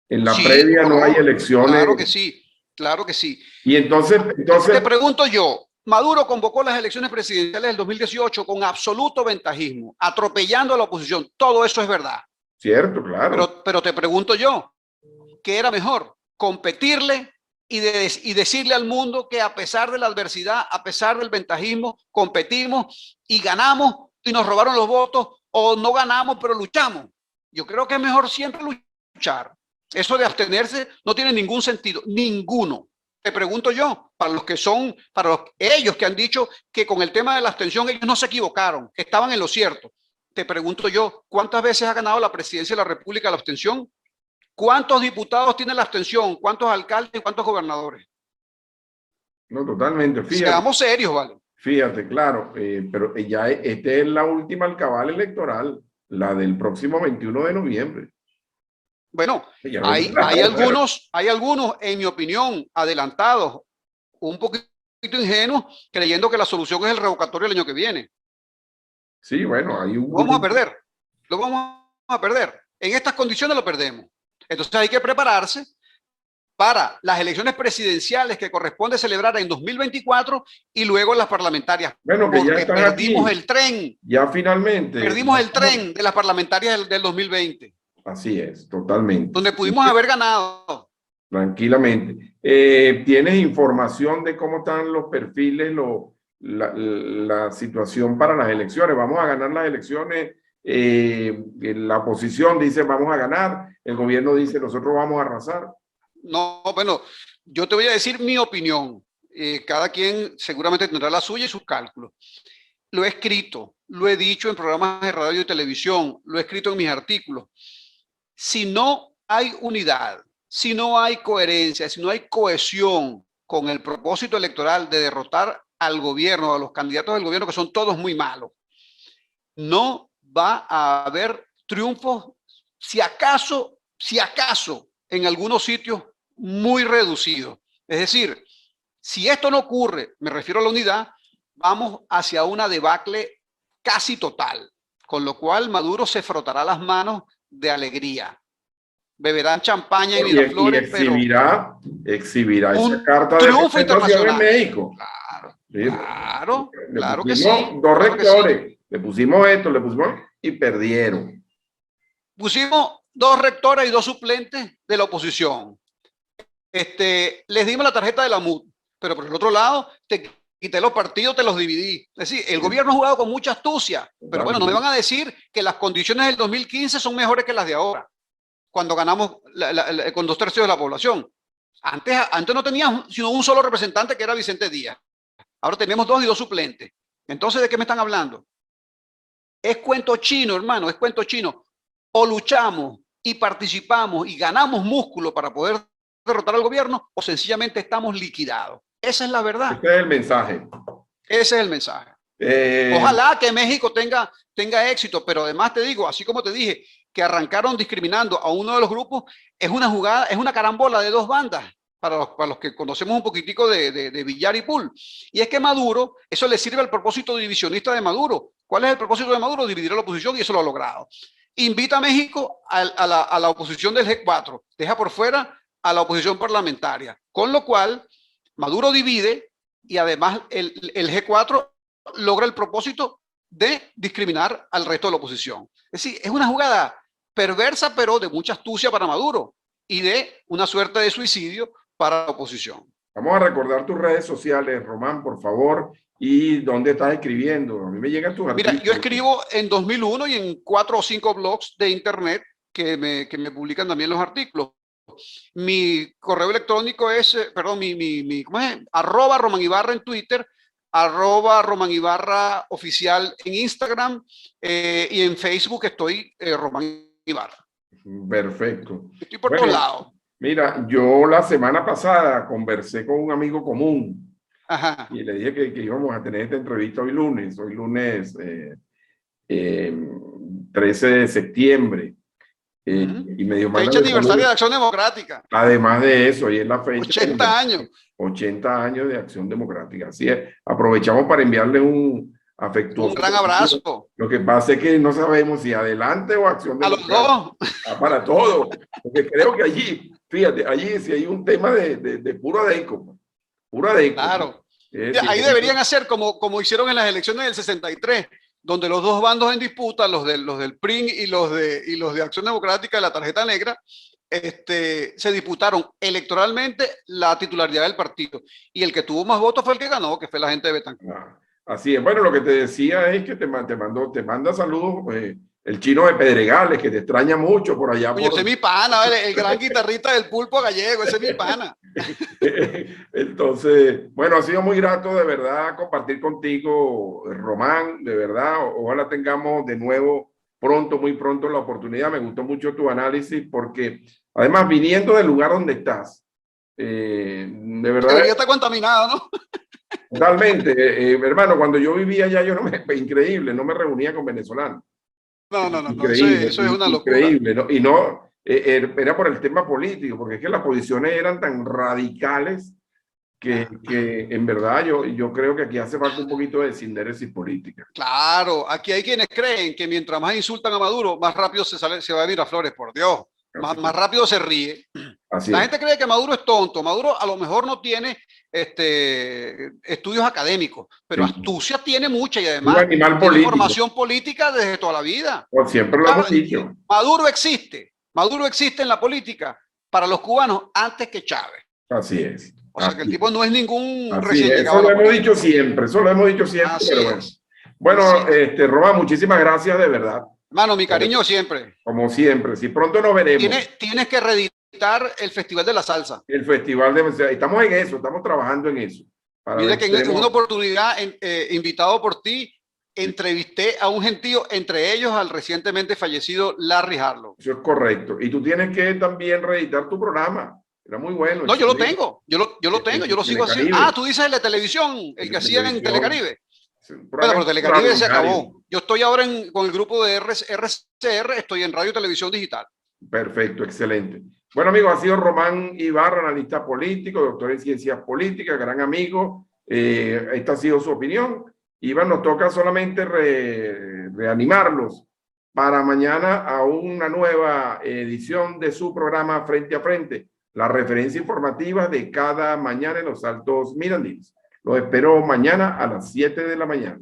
[SPEAKER 1] En la
[SPEAKER 2] Sí,
[SPEAKER 1] previa
[SPEAKER 2] cómo
[SPEAKER 1] no hay
[SPEAKER 2] no,
[SPEAKER 1] elecciones.
[SPEAKER 2] claro que sí, claro que sí.
[SPEAKER 1] Y entonces,
[SPEAKER 2] Te pregunto yo, Maduro convocó las elecciones presidenciales del 2018 con absoluto ventajismo, atropellando a la oposición. Todo eso es verdad.
[SPEAKER 1] cierto, claro.
[SPEAKER 2] Pero te pregunto yo, ¿qué era mejor? ¿Competirle y decirle al mundo que a pesar de la adversidad, a pesar del ventajismo, competimos y ganamos y nos robaron los votos, o no ganamos pero luchamos? Yo creo que es mejor siempre luchar. Eso de abstenerse no tiene ningún sentido, ninguno. Te pregunto yo, ellos que han dicho que con el tema de la abstención ellos no se equivocaron, que estaban en lo cierto. Te pregunto yo, ¿cuántas veces ha ganado la presidencia de la República la abstención? ¿Cuántos diputados tiene la abstención? ¿Cuántos alcaldes y cuántos gobernadores?
[SPEAKER 1] No, totalmente.
[SPEAKER 2] Seamos serios, ¿vale?
[SPEAKER 1] Fíjate, claro, pero ya esta es la última alcabala electoral, la del próximo 21 de noviembre.
[SPEAKER 2] Bueno,
[SPEAKER 1] Ya no
[SPEAKER 2] hay algunos, en mi opinión, adelantados, un poquito ingenuos, creyendo que la solución es el revocatorio el año que viene.
[SPEAKER 1] Sí, bueno, hay un
[SPEAKER 2] Lo vamos a
[SPEAKER 1] grupo.
[SPEAKER 2] perder, lo vamos a perder. En estas condiciones lo perdemos. Entonces hay que prepararse para las elecciones presidenciales que corresponde celebrar en 2024 y luego las parlamentarias,
[SPEAKER 1] Bueno, que ya
[SPEAKER 2] porque
[SPEAKER 1] están
[SPEAKER 2] perdimos
[SPEAKER 1] aquí,
[SPEAKER 2] el tren,
[SPEAKER 1] ya finalmente.
[SPEAKER 2] perdimos el tren de las parlamentarias del 2020,
[SPEAKER 1] Así es, totalmente.
[SPEAKER 2] donde pudimos haber ganado.
[SPEAKER 1] tranquilamente. ¿Tienes información de cómo están los perfiles, la situación para las elecciones? ¿Vamos a ganar las elecciones? La oposición dice vamos a ganar, el gobierno dice nosotros vamos a arrasar.
[SPEAKER 2] No, bueno, yo te voy a decir mi opinión. Cada quien seguramente tendrá la suya y sus cálculos. Lo he escrito, lo he dicho en programas de radio y televisión, lo he escrito en mis artículos. Si no hay unidad, si no hay coherencia, si no hay cohesión con el propósito electoral de derrotar al gobierno, a los candidatos del gobierno, que son todos muy malos, no va a haber triunfos, si acaso, en algunos sitios muy reducidos. Es decir, si esto no ocurre, me refiero a la unidad, vamos hacia una debacle casi total, con lo cual Maduro se frotará las manos de alegría. Beberán champaña y Miraflores,
[SPEAKER 1] exhibirá esa
[SPEAKER 2] un
[SPEAKER 1] carta de
[SPEAKER 2] triunfo
[SPEAKER 1] presentación en
[SPEAKER 2] internacional.
[SPEAKER 1] México.
[SPEAKER 2] Claro,
[SPEAKER 1] Le
[SPEAKER 2] claro que
[SPEAKER 1] pusimos
[SPEAKER 2] sí.
[SPEAKER 1] dos
[SPEAKER 2] claro
[SPEAKER 1] rectores,
[SPEAKER 2] que sí.
[SPEAKER 1] le pusimos esto, le pusimos y perdieron.
[SPEAKER 2] Pusimos 2 rectores y 2 suplentes de la oposición. Les dimos la tarjeta de la MUD, pero por el otro lado te quité los partidos, te los dividí. Es decir, el gobierno ha jugado con mucha astucia, pero bueno, no me van a decir que las condiciones del 2015 son mejores que las de ahora, cuando ganamos con 2/3 de la población. Antes no teníamos sino un solo representante, que era Vicente Díaz. Ahora tenemos 2 y 2 suplentes. Entonces, ¿de qué me están hablando? Es cuento chino, hermano, es cuento chino. O luchamos y participamos y ganamos músculo para poder derrotar al gobierno, o sencillamente estamos liquidados. Esa es la verdad.
[SPEAKER 1] Este es el mensaje.
[SPEAKER 2] Ese es el mensaje. Ojalá que México tenga éxito, pero además te digo, así como te dije, que arrancaron discriminando a uno de los grupos, es una jugada, es una carambola de 2 bandas, para los que conocemos un poquitico de billar y pool. Y es que Maduro, eso le sirve al propósito divisionista de Maduro. ¿Cuál es el propósito de Maduro? Dividir a la oposición, y eso lo ha logrado. Invita a México a la oposición del G4, deja por fuera a la oposición parlamentaria, con lo cual Maduro divide y además el G4 logra el propósito de discriminar al resto de la oposición. Es decir, es una jugada perversa, pero de mucha astucia para Maduro y de una suerte de suicidio para la oposición.
[SPEAKER 1] Vamos a recordar tus redes sociales, Román, por favor, y dónde estás escribiendo. A mí me llegan tus artículos.
[SPEAKER 2] Mira, yo escribo en 2001 y en 4 o 5 blogs de internet que me publican también los artículos. Mi correo electrónico es, ¿cómo es? @RománIbarra en Twitter, @RománIbarra oficial en Instagram, y en Facebook estoy Román Ibarra.
[SPEAKER 1] Perfecto.
[SPEAKER 2] Estoy por todos lados.
[SPEAKER 1] Mira, yo la semana pasada conversé con un amigo común.
[SPEAKER 2] Ajá.
[SPEAKER 1] Y le dije que íbamos a tener esta entrevista hoy lunes 13 de septiembre. Y me dijo,
[SPEAKER 2] fecha aniversario de Acción Democrática.
[SPEAKER 1] Además de eso, y es la fecha.
[SPEAKER 2] 80 años.
[SPEAKER 1] 80 años de Acción Democrática. Así es, aprovechamos para enviarle un afectuoso.
[SPEAKER 2] Un gran abrazo.
[SPEAKER 1] Lo que pasa es que no sabemos si adelante o Acción Democrática.
[SPEAKER 2] A los dos.
[SPEAKER 1] Para todo. Porque creo que allí, fíjate, allí sí hay un tema de pura deco. Pura deco.
[SPEAKER 2] Claro. Ahí deberían hacer como hicieron en las elecciones del 63, donde los dos bandos en disputa, los del PRI y los de Acción Democrática de la tarjeta negra, se disputaron electoralmente la titularidad del partido. Y el que tuvo más votos fue el que ganó, que fue la gente de Betancourt.
[SPEAKER 1] Así es. Bueno, lo que te decía es que te manda saludos el chino de Pedregales, que te extraña mucho por allá.
[SPEAKER 2] Oye, ese es mi pana, el gran guitarrista del pulpo gallego, ese es mi pana.
[SPEAKER 1] Entonces, bueno, ha sido muy grato de verdad compartir contigo, Román, de verdad. Ojalá tengamos de nuevo pronto, muy pronto la oportunidad. Me gustó mucho tu análisis porque además viniendo del lugar donde estás, de verdad.
[SPEAKER 2] Debería estar contaminado, ¿no?
[SPEAKER 1] Totalmente, hermano, cuando yo vivía allá, increíble, no me reunía con venezolanos.
[SPEAKER 2] No, eso es una locura.
[SPEAKER 1] Increíble, ¿no? Y no, era por el tema político, porque es que las posiciones eran tan radicales que en verdad yo creo que aquí hace falta un poquito de sindéresis política.
[SPEAKER 2] Claro, aquí hay quienes creen que mientras más insultan a Maduro, más rápido se va a Miraflores, por Dios. Más rápido se ríe. La gente cree que Maduro es tonto. Maduro a lo mejor no tiene estudios académicos, pero astucia tiene mucha y además tiene formación política desde toda la vida.
[SPEAKER 1] Siempre lo hemos dicho.
[SPEAKER 2] Maduro existe en la política para los cubanos antes que Chávez.
[SPEAKER 1] Así es.
[SPEAKER 2] O sea, que el tipo no es ningún
[SPEAKER 1] Así
[SPEAKER 2] recién
[SPEAKER 1] es.
[SPEAKER 2] llegado.
[SPEAKER 1] Eso lo hemos dicho siempre, eso lo hemos dicho siempre,
[SPEAKER 2] Así
[SPEAKER 1] pero bueno.
[SPEAKER 2] es.
[SPEAKER 1] Bueno,
[SPEAKER 2] Así es.
[SPEAKER 1] Román, muchísimas gracias de verdad.
[SPEAKER 2] Mano, mi cariño siempre.
[SPEAKER 1] Como siempre, si pronto nos veremos.
[SPEAKER 2] Tienes que reeditar el Festival de la Salsa.
[SPEAKER 1] El Festival de... Estamos en eso, estamos trabajando en eso.
[SPEAKER 2] Mira que en una oportunidad, invitado por ti, entrevisté a un gentío, entre ellos al recientemente fallecido Larry Harlow.
[SPEAKER 1] Eso es correcto. Y tú tienes que también reeditar tu programa. Era muy bueno.
[SPEAKER 2] No, yo lo tengo. Yo lo tengo. Yo lo sigo haciendo. Ah, tú dices el de televisión, el que hacían en Telecaribe. Bueno, pero Telecaribe se acabó. Yo estoy ahora con el grupo de RCR, estoy en Radio Televisión Digital.
[SPEAKER 1] Perfecto, excelente. Bueno, amigos, ha sido Román Ibarra, analista político, doctor en ciencias políticas, gran amigo. Esta ha sido su opinión. Iván, nos toca solamente reanimarlos para mañana a una nueva edición de su programa Frente a Frente, la referencia informativa de cada mañana en los Altos Mirandinos. Los espero mañana a las 7 de la mañana.